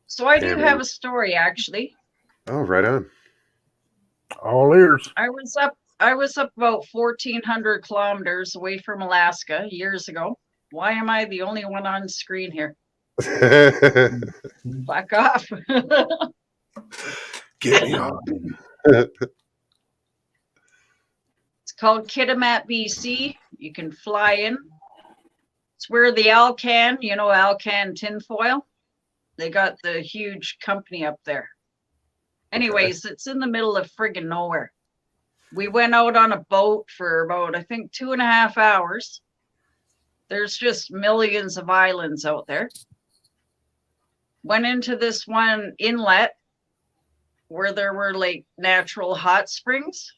So I do
Pammy.
have a story, actually.
Oh, right on.
All ears.
I was up about 1,400 kilometers away from Alaska years ago. Why am I the only one on screen here? Back off.
Get me off.
It's called Kitimat, BC. You can fly in. It's where the Alcan, Alcan tinfoil. They got the huge company up there. Anyways, It's in the middle of friggin' nowhere. We went out on a boat for about, I think, 2.5 hours. There's just millions of islands out there. Went into this one inlet where there were like natural hot springs.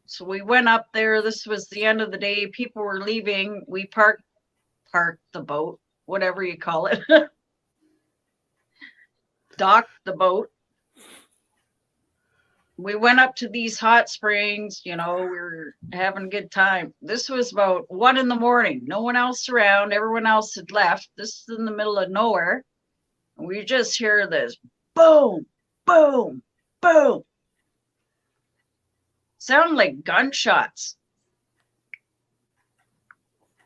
So we went up there. This was the end of the day. People were leaving. We parked the boat, whatever you call it. Docked the boat. We went up to these hot springs, we were having a good time. This was about 1 a.m. No one else around. Everyone else had left. This is in the middle of nowhere. And we just hear this boom, boom, boom. Sound like gunshots.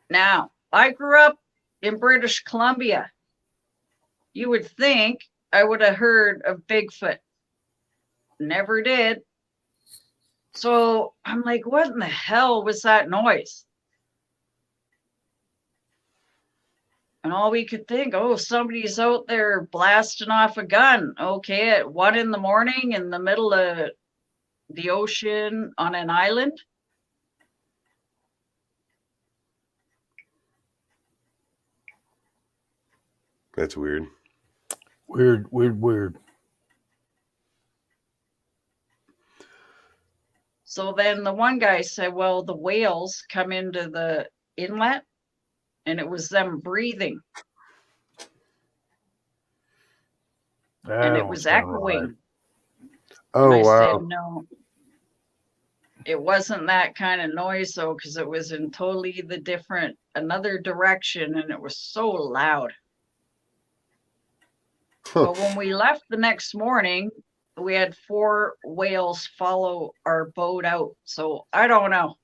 Now, I grew up in British Columbia. You would think I would have heard of Bigfoot. Never did. So I'm like, what in the hell was that noise? And all we could think, oh, somebody's out there blasting off a gun. Okay, at 1 a.m. in the middle of the ocean on an island.
That's weird.
Weird.
So then the one guy said, well, the whales come into the inlet and it was them breathing. And it was echoing.
Right.
Oh,
and I
wow.
said, no, it wasn't that kind of noise though, because it was in totally another direction, and it was so loud. But when we left the next morning, we had 4 whales follow our boat out. So I don't know.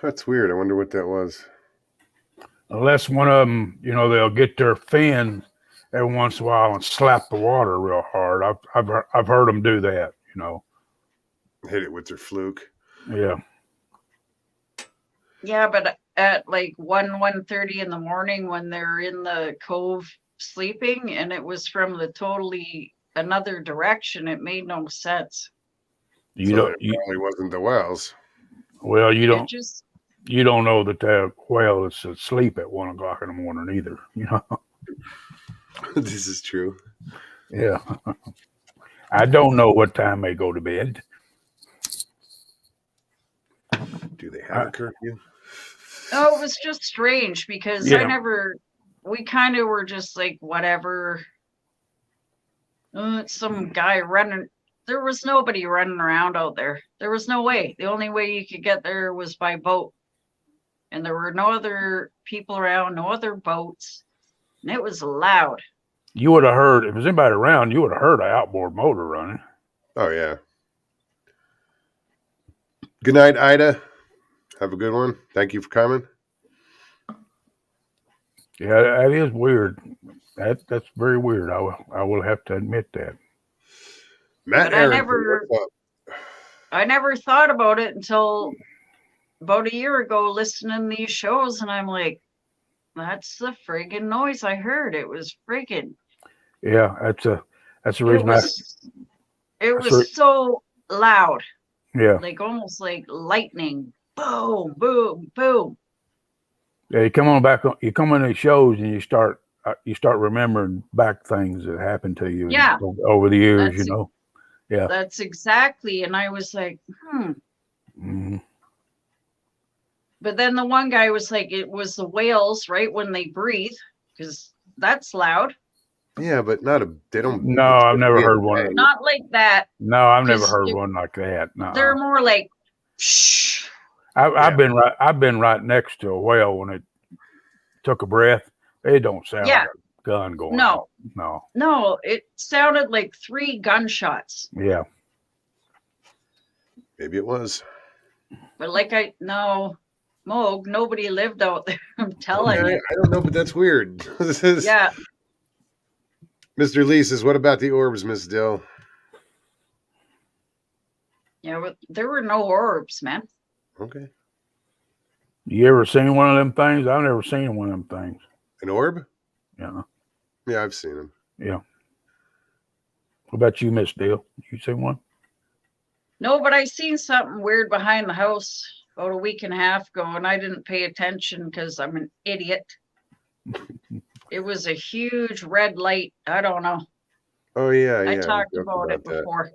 That's weird. I wonder what that was.
Unless one of them, they'll get their fin every once in a while and slap the water real hard. I've heard them do that.
Hit it with their fluke.
Yeah.
Yeah, but at like 1:30 in the morning when they're in the cove sleeping, and it was from the totally another direction, it made no sense.
It probably wasn't the whales.
Well, you don't know that whale is asleep at 1 o'clock in the morning either.
This is true.
Yeah. I don't know what time they go to bed.
Do they have a curfew?
Oh, it was just strange because we kind of were just like, whatever. It's some guy running. There was nobody running around out there. There was no way. The only way you could get there was by boat. And there were no other people around, no other boats. And it was loud.
You would have heard, if there's anybody around, you would have heard an outboard motor running.
Oh, yeah. Good night, Ida. Have a good one. Thank you for coming.
Yeah, that is weird. That's very weird. I will have to admit that.
Matt
But I never thought about it until about a year ago, listening to these shows, and I'm like, that's the friggin' noise I heard. It was friggin'.
Yeah, that's the reason
It
That's right.
was so loud,
Yeah.
like almost like lightning. Boom, boom, boom.
Yeah. You come on back. You come on these shows and you start remembering back things that happened to you
Yeah,
over the years.
that's
Yeah.
that's exactly. And I was like,
Mhm.
But then the one guy was like, it was the whales, right, when they breathe, because that's loud.
Yeah, but they don't.
No,
It's
I've
just
never
being
heard one.
bang.
Not like that,
No, I've never
because
heard one like that.
they're
No,
more like, shh.
I've been right. I've been right next to a whale when it took a breath. It don't sound
Yeah,
like a gun going off.
no,
No.
no, it sounded like 3 gunshots.
Yeah.
Maybe it was.
But no, Moog, nobody lived out there. I'm telling
Okay,
you.
I don't know, but that's weird. This is
Yeah,
Mr. Lee says, "What about the orbs, Miss Dill?"
but there were no orbs, man.
Okay,
You ever seen one of them things? I've never seen one of them things.
an orb?
Yeah.
Yeah, I've seen them.
Yeah. What about you, Miss Deal? You seen one?
No, but I seen something weird behind the house about a week and a half ago, and I didn't pay attention because I'm an idiot. It was a huge red light. I don't know.
Oh yeah,
I
yeah. we
talked
joked
about it
that.
before.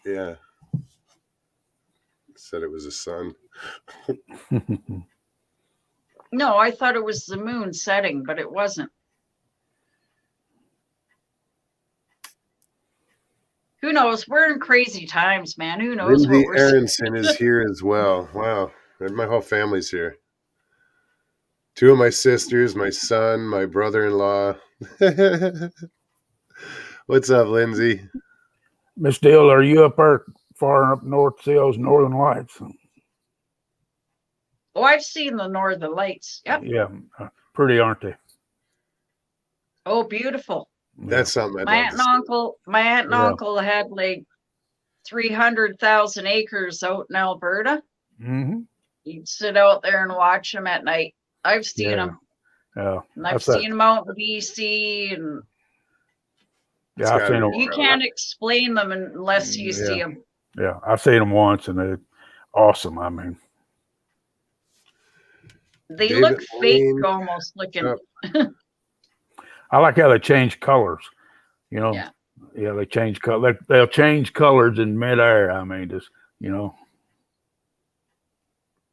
Yeah, said it was a sun.
No, I thought it was the moon setting, but it wasn't. Who knows? We're in crazy times, man. Who knows
Lindsay
what we're seeing?
Aronson is here as well. Wow, and my whole family's here. 2 of my sisters, my son, my brother-in-law. What's up, Lindsay?
Miss Deal, are you up there far up north to see those northern lights?
Oh, I've seen the northern lights. Yep.
Yeah. Pretty, aren't they?
Oh, beautiful.
That's something I'd
My
like
aunt
to
and
see.
uncle, had like 300,000 acres out in Alberta.
Mm-hmm.
You'd sit out there and watch them at night. I've seen
Yeah.
them.
Yeah.
And I've seen them out in BC, and
It's
Yeah, I've
gotta
seen
be
them.
you
wild.
can't explain them unless you see
Yeah.
them.
Yeah, I've seen them once, and they're awesome. I mean,
They
David
look fake,
Lane,
almost looking.
up.
I like how they change colors. You know,
Yeah.
yeah, they change color. They'll change colors in midair. I mean, just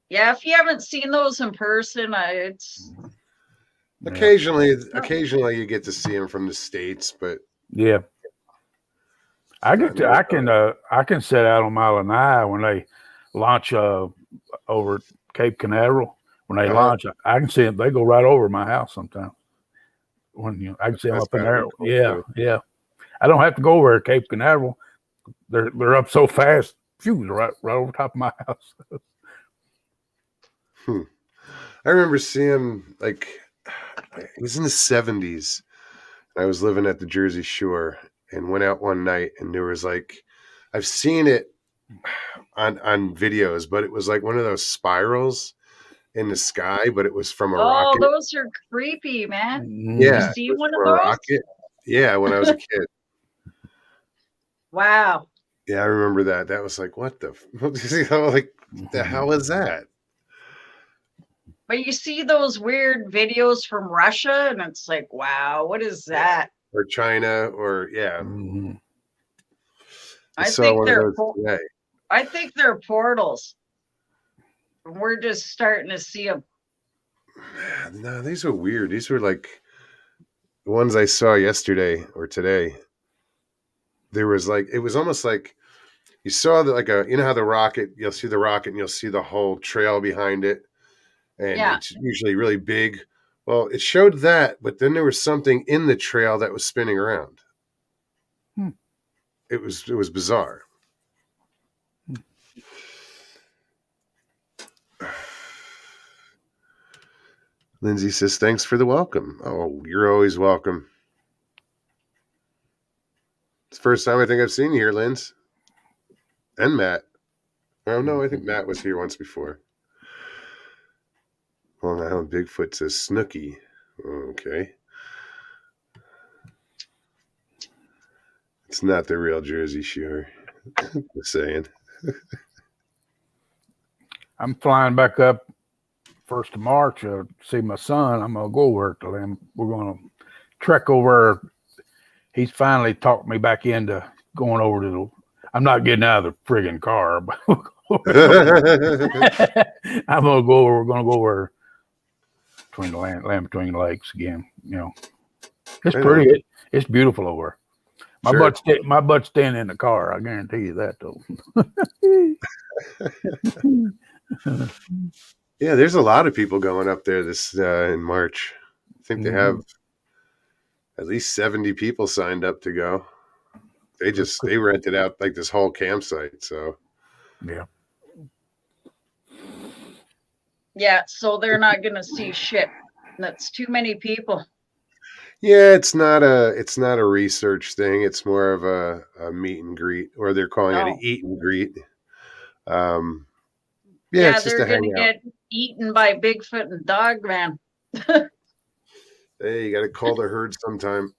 Yeah, if you haven't seen those in person, it's
yeah.
Occasionally you get to see them from the States, but
Yeah. I
not
get to,
never.
I can sit out on Mile and I when they launch over at Cape Canaveral. When they launch, I can see them. They go right over my house sometimes. When I can see them
That's
up in
gotta
there.
be cool,
Yeah,
too.
yeah. I don't have to go over at Cape Canaveral. They're up so fast. Phew, right over top of my house.
I remember seeing it was in the 70s. I was living at the Jersey Shore and went out one night, and there was I've seen it on videos, but it was like one of those spirals in the sky, but it was from a
oh,
rocket.
those are creepy, man.
Yeah,
You
it
see
was
one of
from a
those?
rocket. Yeah, when I was a kid.
Wow.
Yeah, I remember that. That was like, what the the hell is that?
But you see those weird videos from Russia, and it's like, wow, what is that?
Or China, or yeah.
Mhm.
I
I
saw
think
one of
they're
those today.
I think they're portals. We're just starting to see them.
No, these are weird. These were like the ones I saw yesterday or today. There was it was almost like you saw you know how the rocket, you'll see the rocket and you'll see the whole trail behind it, and
Yeah.
it's usually really big. Well, it showed that, but then there was something in the trail that was spinning around.
Hmm.
It was bizarre. Lindsay says, "Thanks for the welcome." Oh, you're always welcome. It's the first time I think I've seen you here, Linz. And Matt. Oh, no, I think Matt was here once before. Long Island Bigfoot says Snooky. Okay. It's not the real Jersey Shore. Just saying.
I'm flying back up 1st of March to see my son. I'm gonna go over to him. We're gonna trek over. He's finally talked me back into going over to the. I'm not getting out of the friggin' car, but I'm gonna go over. We're gonna go over between the land between the lakes again. You know, it's
Right
pretty.
on.
It's beautiful over. My
Sure.
my butt's staying in the car. I guarantee you that, though.
Yeah, there's a lot of people going up there this in March. I think they have at least 70 people signed up to go. They rented out like this whole campsite. So
Yeah.
Yeah, so they're not gonna see shit. That's too many people.
yeah, it's not a research thing. It's more of a meet and greet, or they're calling it an
Oh.
eat and greet. Yeah,
Yeah,
it's just
they're
a
gonna
hangout.
get eaten by Bigfoot and Dogman.
Hey, you got to call the herd sometime.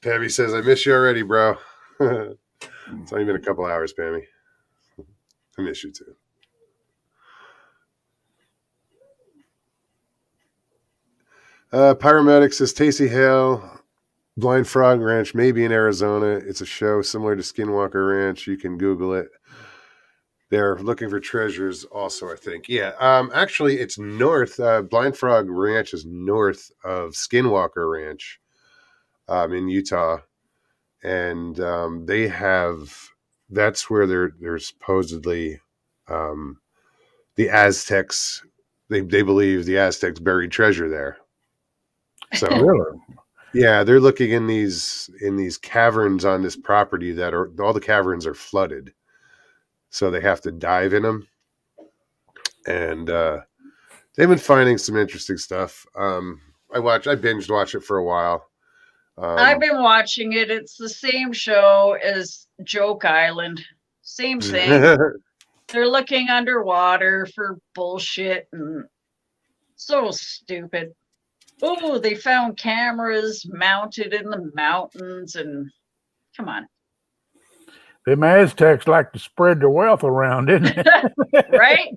Pammy says, "I miss you already, bro." It's only been a couple hours, Pammy. I miss you too. Pyromedic says Tacey Hale, Blind Frog Ranch, maybe in Arizona. It's a show similar to Skinwalker Ranch. You can Google it. They're looking for treasures also, I think. Yeah. Actually, it's north. Blind Frog Ranch is north of Skinwalker Ranch in Utah. And they have, that's where they're supposedly the Aztecs, they believe the Aztecs buried treasure there. So
Really?
yeah, they're looking in these caverns on this property that are, all the caverns are flooded, so they have to dive in them, and they've been finding some interesting stuff. I binged watch it for a while.
I've been watching it. It's the same show as Joke Island. Same thing. They're looking underwater for bullshit and so stupid. Oh, they found cameras mounted in the mountains and come on.
Them Aztecs like to spread their wealth around, didn't they?
Right?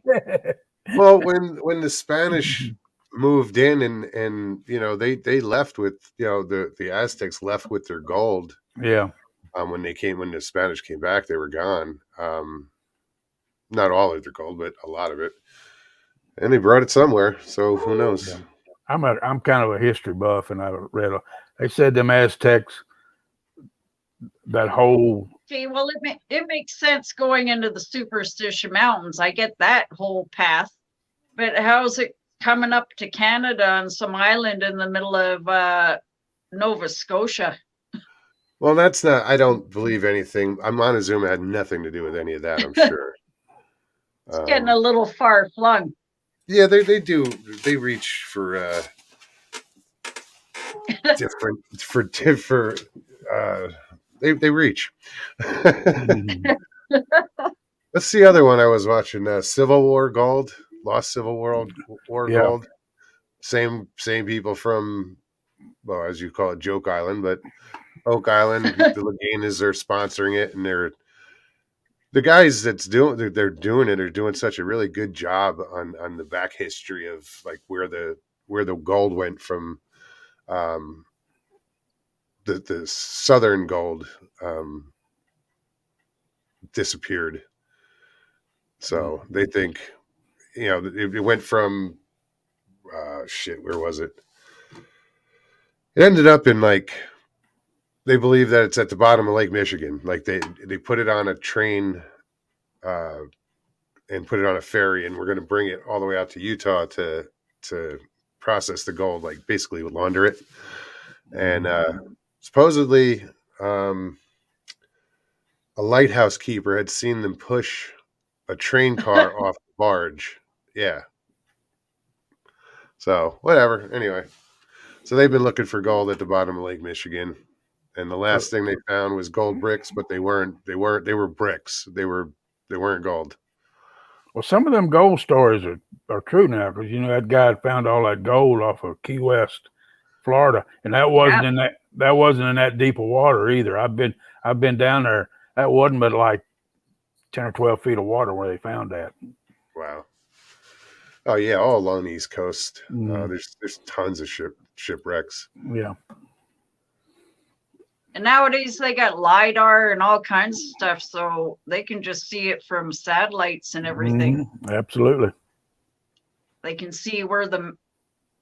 Well, when the Spanish moved in and they left with, the Aztecs left with their gold.
Yeah.
When the Spanish came back, they were gone. Not all of their gold, but a lot of it, and they brought it somewhere. So who knows?
Yeah. I'm kind of a history buff, and I read. They said them Aztecs, that whole.
Okay, well, it makes sense going into the Superstition Mountains. I get that whole path, but how's it coming up to Canada on some island in the middle of Nova Scotia?
Well, that's not. I don't believe anything. Montezuma had nothing to do with any of that. I'm sure.
It's getting a little far flung.
Yeah, they do. They reach for different. They reach. What's the other one I was watching? Civil War Gold, Lost Civil War
Yeah.
Gold. Same people from, well, as you call it, Joke Island, but Oak Island. The Laganas are sponsoring it, and the guys they're doing it are doing such a really good job on the back history of like where the gold went from, the southern gold disappeared. So they think, it went from where was it? It ended up in, like, they believe that it's at the bottom of Lake Michigan. Like they put it on a train and put it on a ferry, and we're going to bring it all the way out to Utah to process the gold, like basically launder it. And supposedly a lighthouse keeper had seen them push a train car off the barge. Yeah. So whatever. Anyway, so they've been looking for gold at the bottom of Lake Michigan, and the last thing they found was gold bricks, but they were bricks. They weren't gold.
Well, some of them gold stories are true now, because that guy found all that gold off of Key West, Florida, and that wasn't that wasn't in that deep of water either. I've been down there. That wasn't but like 10 or 12 feet of water where they found that.
Wow. Oh yeah, all along the East Coast.
Mm.
There's tons of shipwrecks.
Yeah.
And nowadays they got LiDAR and all kinds of stuff, so they can just see it from satellites and everything.
Absolutely.
They can see where the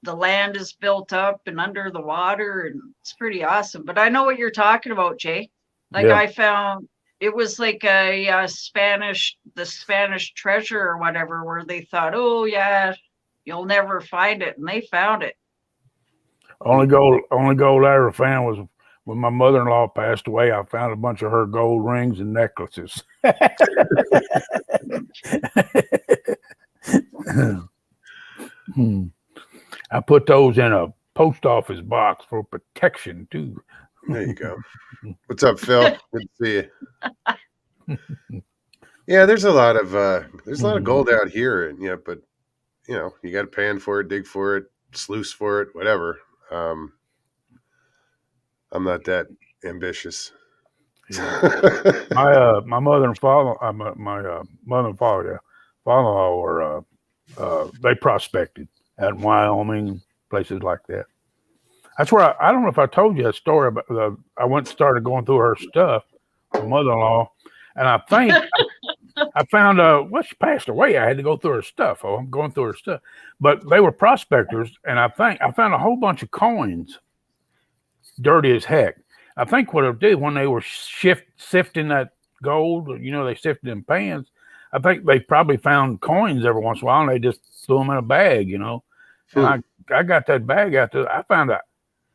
land is built up and under the water, and it's pretty awesome. But I know what you're talking about, Jay. Like
Yeah.
I found it was like the Spanish treasure or whatever, where they thought, oh yeah, you'll never find it, and they found it.
Only gold I ever found was when my mother-in-law passed away. I found a bunch of her gold rings and necklaces. I put those in a post office box for protection too.
There you go. What's up, Phil? Good to see you. Yeah, there's a lot of gold out here, and but you got to pan for it, dig for it, sluice for it, whatever. I'm not that ambitious.
Yeah. My mother and father, my mother and father, father-in-law were they prospected out in Wyoming, places like that. That's where I don't know if I told you that story about I went and started going through her stuff, my mother-in-law, and I think I found well, she passed away. I had to go through her stuff. Oh, I'm going through her stuff, but they were prospectors, and I think I found a whole bunch of coins, dirty as heck. I think what it did when they were sifting that gold, they sifted in pans. I think they probably found coins every once in a while, and they just threw them in a bag, And I got that bag out there. I found a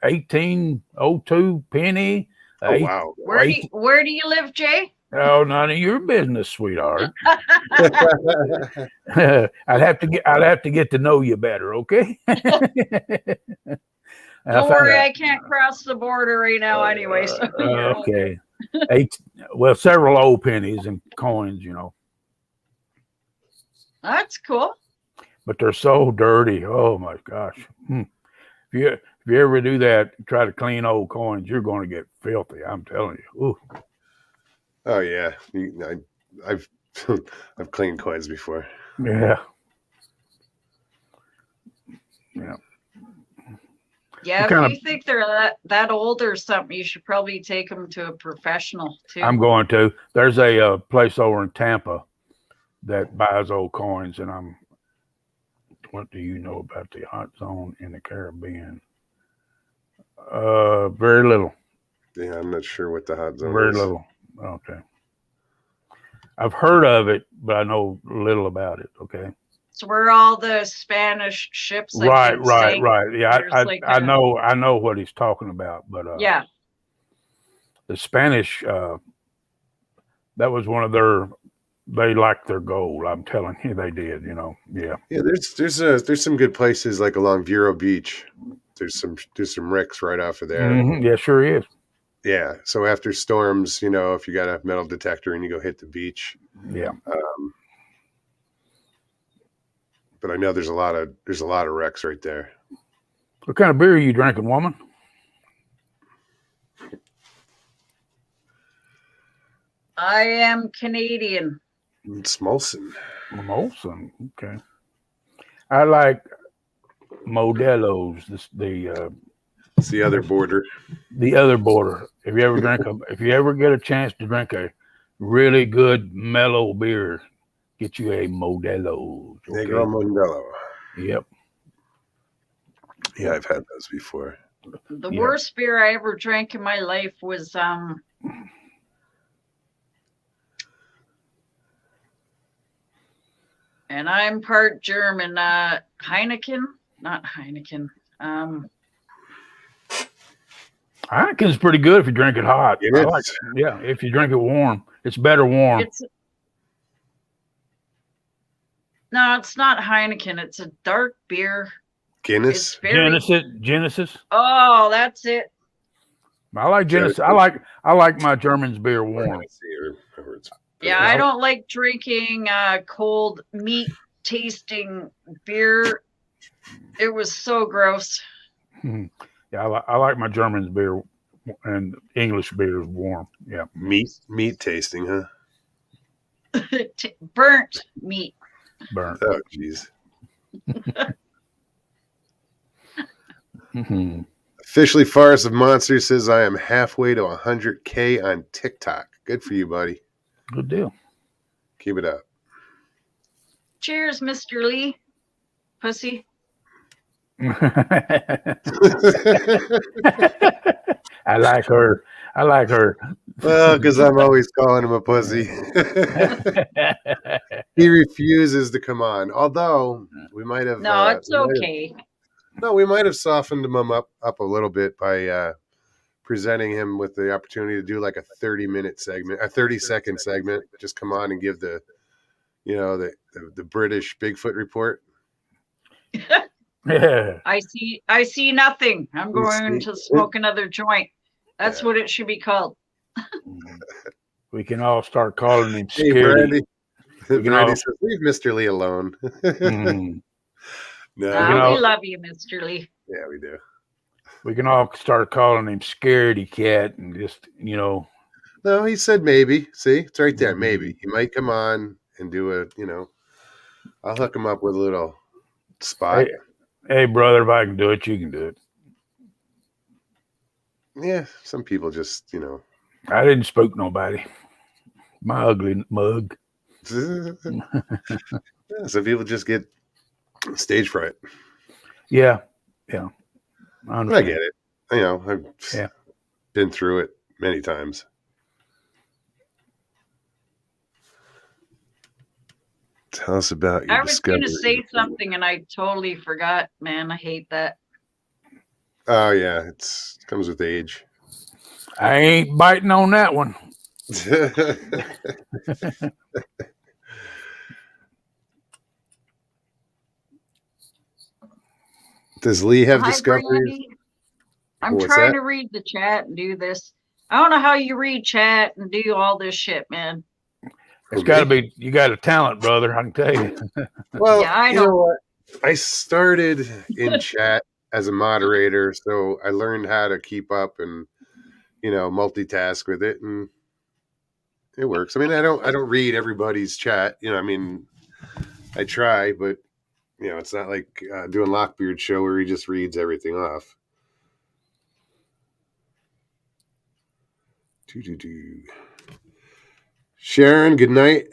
1802 penny.
Oh wow!
Where do you live, Jay?
Oh, none of your business, sweetheart. I'd have to get to know you better, okay?
Don't worry, I can't cross the border right now anyway. So you're
okay. Several old pennies and coins,
That's cool.
But they're so dirty. Oh my gosh. If you ever do that, try to clean old coins, you're going to get filthy. I'm telling you. Ooh.
Oh yeah, I've I've cleaned coins before.
Yeah. Yeah.
Yeah, if you think they're that old or something, you should probably take them to a professional too.
I'm going to. There's a place over in Tampa that buys old coins, and what do you know about the hot zone in the Caribbean? Very little.
Yeah, I'm not sure what the hot zone
Very
is.
little. Okay. I've heard of it, but I know little about it. Okay.
So where all the Spanish ships,
right. Yeah, I know what he's talking about, but
yeah,
the Spanish, that was one of they liked their gold. I'm telling you, they did. Yeah.
Yeah, there's some good places like along Vero Beach. There's some wrecks right off of there.
Mm-hmm. Yeah, sure is.
Yeah. So after storms, if you got a metal detector and you go hit the beach.
Yeah.
But I know there's a lot of wrecks right there.
What kind of beer are you drinking, woman?
I am Canadian.
It's Molson.
Molson. Okay. I like Modelo's.
It's the other border.
The other border. If you ever get a chance to drink a really good mellow beer, get you a Modelo. Okay?
Negro Modelo.
Yep.
Yeah, I've had those before.
The worst beer I ever drank in my life was and I'm part German, Heineken, not Heineken.
Heineken's pretty good if you drink it hot.
Yeah,
if you drink it warm. It's better warm.
No, it's not Heineken. It's a dark beer.
Guinness.
Genesis.
Oh, that's it.
I like Genesis. I like my German's beer warm.
Yeah, I don't like drinking cold meat tasting beer. It was so gross.
Yeah, I like my German's beer and English beer is warm. Yeah.
Meat tasting, huh?
Burnt meat.
Burnt.
Oh, jeez.
Mm-hmm.
Officially, Forest of Monsters says I am halfway to 100K on TikTok. Good for you, buddy.
Good deal.
Keep it up.
Cheers, Mr. Lee. Pussy.
I like her. I like her.
Well, because I'm always calling him a pussy. He refuses to come on. Although we might have.
No, it's okay.
We might have softened him up a little bit by presenting him with the opportunity to do like a 30-minute segment, a 30-second segment. Just come on and give the British Bigfoot report.
Yeah.
I see nothing. I'm going to smoke another joint. That's what it should be called.
We can all start calling him
Hey,
Scaredy.
Brandy says, leave Mr. Lee alone. No,
we love you, Mr. Lee.
yeah, we do.
We can all start calling him Scaredy Cat and just, No,
he said maybe. See, it's right there. Maybe he might come on and do I'll hook him up with a little spot.
Hey, brother, if I can do it, you can do it.
Yeah, some people just,
I didn't spook nobody. My ugly mug.
Some people just get stage fright.
Yeah.
I get it. I've been through it many times. Tell us about your discovery.
I was going to say something and I totally forgot. Man, I hate that.
Oh yeah, it comes with age.
I ain't biting on that one.
Does Lee have discoveries?
Brandy. I'm trying to read the chat and do this. I don't know how you read chat and do all this shit, man.
It's got to be, you got a talent, brother. I can tell you.
Well,
yeah, I
you know what? I started in chat as a moderator, so I learned how to keep up and multitask with it, and it works. I mean, I don't read everybody's chat. I try, but it's not like doing Lockbeard's show where he just reads everything off. Sharon, good night.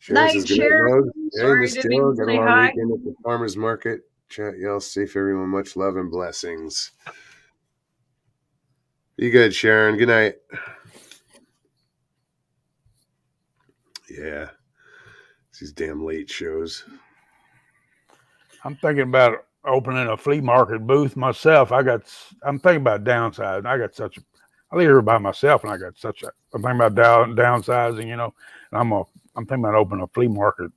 Night, Sharon.
Hey, Miss Jill, got a long weekend at the farmer's market. Chat, y'all safe, everyone. Much love and blessings. Be good, Sharon. Good night. Yeah. These damn late shows.
I'm thinking about opening a flea market booth myself. I'm thinking about downsizing. I live here by myself, and I'm thinking about downsizing. And I'm thinking about opening a flea market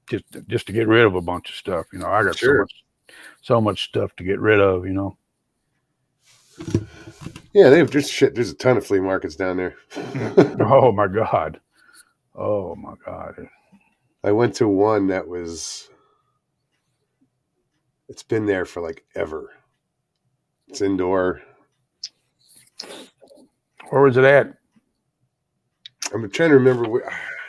just to get rid of a bunch of stuff. I got so much stuff to get rid of.
Yeah, there's a ton of flea markets down there.
Oh my God.
I went to one that it's been there for like ever. It's indoor.
Where was it at?
I'm trying to remember.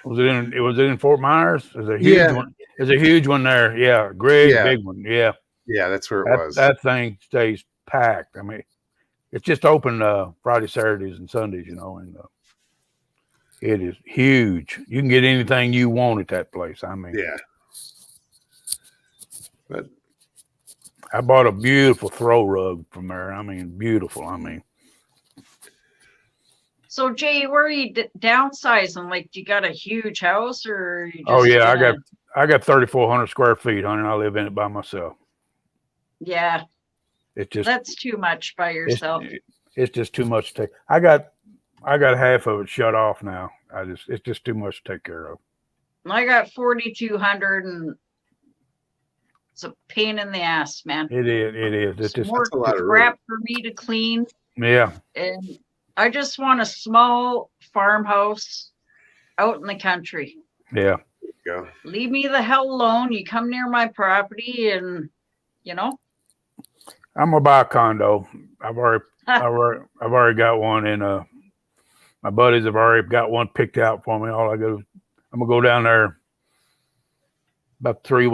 Was it in Fort Myers? There's a huge one. There's a huge one there. Yeah, big one. Yeah.
Yeah, that's where it was.
That thing stays packed. I mean, it's just open Friday, Saturdays, and Sundays. And it is huge. You can get anything you want at that place. I mean,
yeah. But
I bought a beautiful throw rug from there. I mean, beautiful. I mean.
So Jay, where are you downsizing? Like, do you got a huge house, or you just?
Oh yeah, I got 3,400 square feet, honey. And I live in it by myself.
Yeah. That's too much by yourself.
It's just too much to take. I got half of it shut off now. It's just too much to take care of.
I got 4,200, and it's a pain in the ass, man.
It is. It's just
more crap for me to clean.
Yeah.
And I just want a small farmhouse out in the country.
Yeah.
Go.
Leave me the hell alone. You come near my property, and
I'm gonna buy a condo. I've already got one, and my buddies have already got one picked out for me. I'm gonna go down there about 3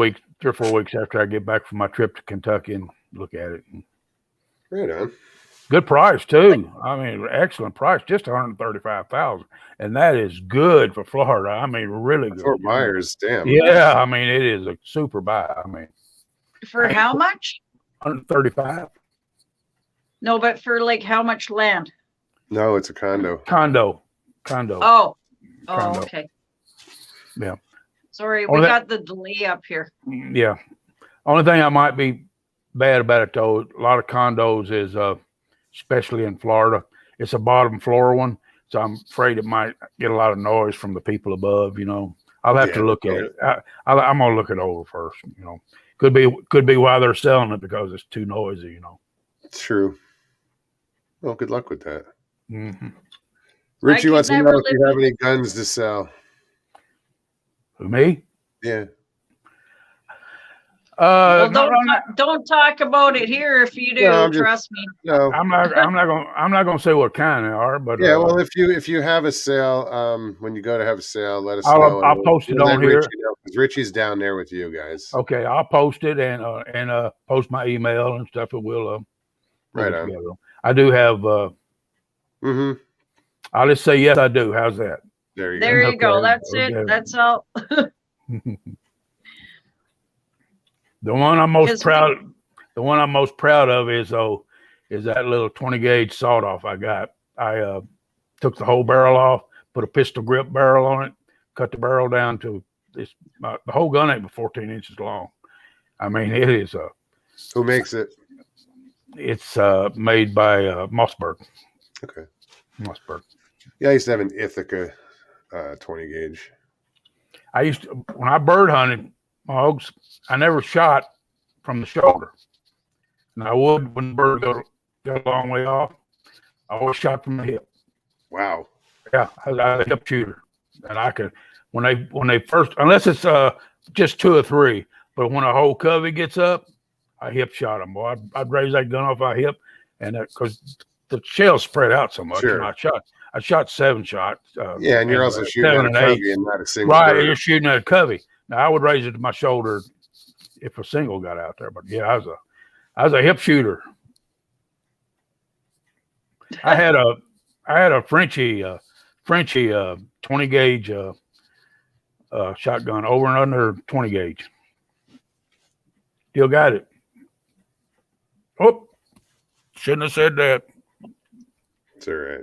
or 4 weeks after I get back from my trip to Kentucky and look at it.
Right on.
Good price too. I mean, excellent price, just $135,000, and that is good for Florida. I mean, really good.
Fort Myers, damn.
Yeah, I mean, it is a super buy. I mean,
For how much?
135
No, but for like how much land?
No, it's a condo.
condo.
Oh,
Condo.
okay.
Yeah.
Sorry,
Only
we
that-
got the delay up here.
Yeah. Only thing I might be bad about it though, a lot of condos is, especially in Florida, it's a bottom floor one, so I'm afraid it might get a lot of noise from the people above. I'll have to look at it. I'm gonna look it over first. Could be why they're selling it, because it's too noisy.
It's true. Well, good luck with that.
Mm-hmm.
Richie
could
wants to
never
know if you
live
have any guns to sell.
Me?
Yeah.
Well,
No,
don't talk about it here if you do.
No, I'm just-
trust me.
No.
I'm not gonna say what kind they are, but
Yeah, well, if you have a sale, when you go to have a sale, let us
I'll
know.
I'll post it on here.
Because Richie's down there with you guys.
Okay, I'll post it and post my email and stuff, and we'll
Right
get
on.
together. I do have.
Mm-hmm.
I'll just say yes, I do. How's that?
There you go.
There you go.
Okay,
That's
okay.
it. That's all.
The one I'm most
Because
proud. The one I'm most proud of is that little 20 gauge sawed off I got. I took the whole barrel off, put a pistol grip barrel on it, cut the barrel down to this. The whole gun ain't but 14 inches long. I mean, it is
Who makes it?
it's made by Mossberg.
Okay.
Mossberg.
Yeah, I used to have an Ithaca 20 gauge.
I used to, when I bird hunted hogs, I never shot from the shoulder. And I would when the bird got a long way off. I always shot from the hip.
Wow.
Yeah, I was a hip shooter, and I could when they first, unless it's just 2 or 3, but when a whole covey gets up, I hip shot them. Boy, I'd raise that gun off my hip, and because the shells spread out so much,
Sure.
and I shot 7 shots.
Yeah, and you're also shooting at
7
a
and 8.
covey and not a single
Right,
bird.
you're shooting at a covey. Now I would raise it to my shoulder if a single got out there, but yeah, I was a hip shooter. I had a Frenchie 20 gauge shotgun, over and under 20 gauge. Still got it. Oh, shouldn't have said that.
It's all right.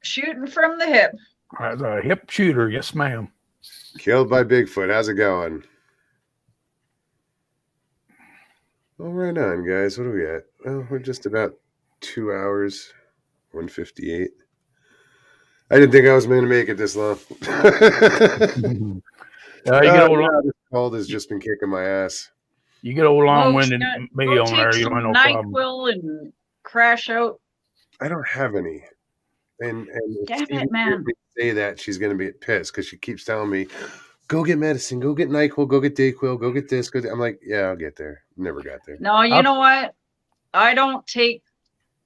Shooting from the hip.
I was a hip shooter, yes, ma'am.
Killed by Bigfoot. How's it going? Well, right on, guys. What are we at? Well, we're just about 2 hours, 158. I didn't think I was going to make it this long.
You get old,
this cold has just been kicking my ass.
you get old long-winded
Go
me on
take
there, you
some
don't have no problem.
NyQuil and crash out.
I don't have any. And if
Damn it,
Stevie
man.
hears me say that, she's going to be pissed because she keeps telling me, go get medicine, go get NyQuil, go get Dayquil, go get this. I'm like, yeah, I'll get there. Never got there.
No, you know what? I don't take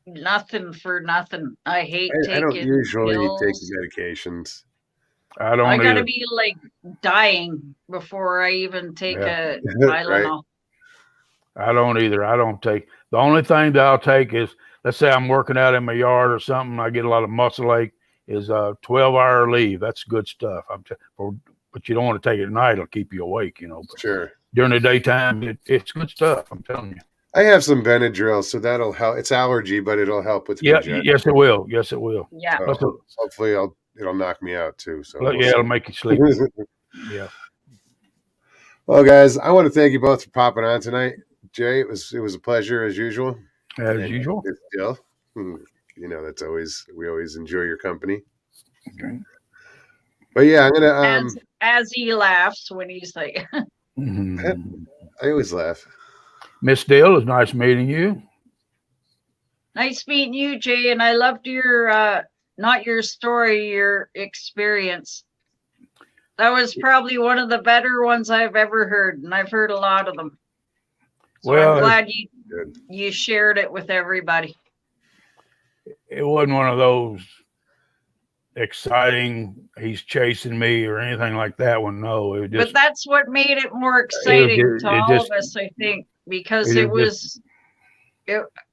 nothing for nothing. I hate taking
I don't usually
pills.
take medications.
I don't
I gotta
either.
be like dying before I even take
Yeah.
a Tylenol.
I don't either. I don't take. The only thing that I'll take is, let's say I'm working out in my yard or something, I get a lot of muscle ache, is a 12-hour leave. That's good stuff. But you don't want to take it at night. It'll keep you awake, But
Sure.
during the daytime, it's good stuff. I'm telling you.
I have some Benadryl, so that'll help. It's allergy, but it'll help with
Yeah.
congestion.
Yes, it will. Yes, it will.
Yeah.
So hopefully it'll knock me out too. So we'll
Yeah, it'll
see.
make you sleep. Yeah.
Well, guys, I want to thank you both for popping on tonight. Jay, it was a pleasure as usual.
As
And
usual.
it's still, that's we always enjoy your company.
Okay.
But yeah, I'm gonna
As he laughs when he's like,
Mhm.
I always laugh.
Miss Dill, it's nice meeting you.
nice meeting you, Jay. And I loved your, not your story, your experience. That was probably one of the better ones I've ever heard. And I've heard a lot of them. So
Well,
I'm glad you
good.
you shared it with everybody.
It wasn't one of those exciting, he's chasing me or anything like that one. No, it
But
just,
that's what made it more exciting to
it
all
just,
of us, I think, because
it
it
just,
was,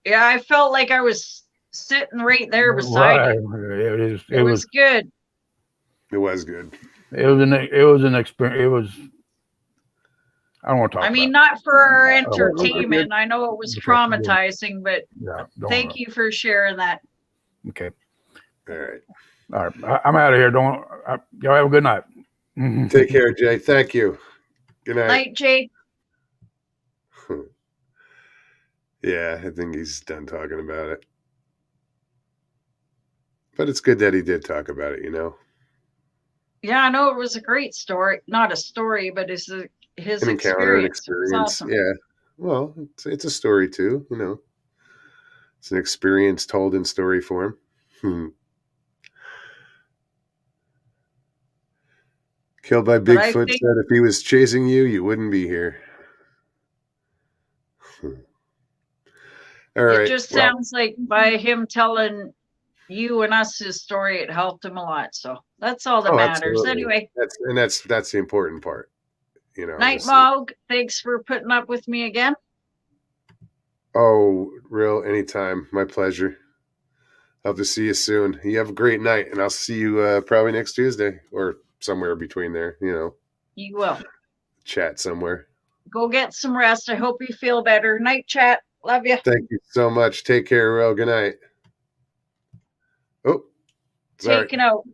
yeah, I felt like I was sitting right there beside
right.
you.
It
It
was,
was good.
It was good.
it was an experience. It was, I don't want to talk
I mean,
about
not for our
it.
We're good.
entertainment. I know it was
Okay, yeah.
traumatizing, but
Yeah, don't
thank you for sharing that.
Okay.
All right.
All right. I'm out of here. Y'all have a good night.
Take care, Jay. Thank you. Good night.
Night, Jay.
Yeah, I think he's done talking about it. But it's good that he did talk about it, you know.
Yeah, I know it was a great story. Not a story, but his
An encounter, an
experience. It was
experience.
awesome.
Yeah. Well, it's a story too, you know. It's an experience told in story form. Killed by
But I
Bigfoot
think
said if he was chasing you, you wouldn't be here. All
it
right.
just
Well,
sounds like by him telling you and us his story, it helped him a lot. So that's all that matters.
absolutely.
Anyway,
That's the important part. You know,
Night Mog, thanks for putting up with me again.
Oh, real anytime. My pleasure. Hope to see you soon. You have a great night, and I'll see you probably next Tuesday or somewhere between there, you know,
You will.
chat somewhere.
Go get some rest. I hope you feel better. Night, chat. Love you.
Thank you so much. Take care, Real. Good night. Oh, sorry.
Taken out.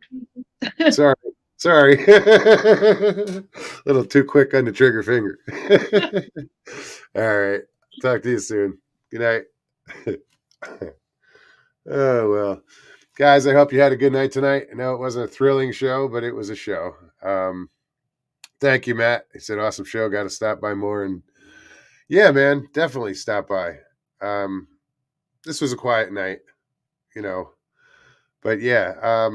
Sorry. A little too quick on the trigger finger. All right. Talk to you soon. Good night. Oh, well. Guys, I hope you had a good night tonight. I know it wasn't a thrilling show, but it was a show. Thank you, Matt. He said, awesome show. Got to stop by more. And yeah, man, definitely stop by. This was a quiet night, you know, but yeah,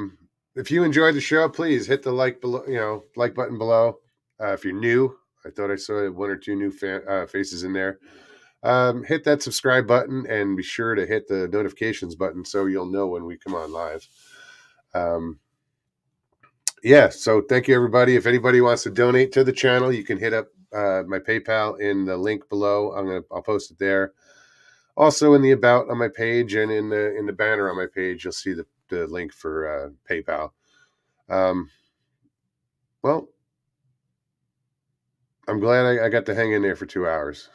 if you enjoyed the show, please hit the like below, like button below. If you're new, I thought I saw one or two new faces in there. Hit that subscribe button and be sure to hit the notifications button so you'll know when we come on live. Yeah, so thank you, everybody. If anybody wants to donate to the channel, you can hit up my PayPal in the link below. I'll post it there. Also, in the about on my page and in the banner on my page, you'll see the link for PayPal. Well, I'm glad I got to hang in there for 2 hours.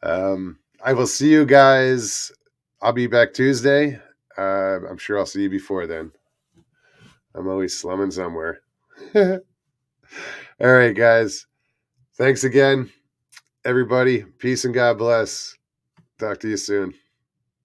I will see you guys. I'll be back Tuesday. I'm sure I'll see you before then. I'm always slumming somewhere. All right, guys. Thanks again, everybody. Peace and God bless. Talk to you soon.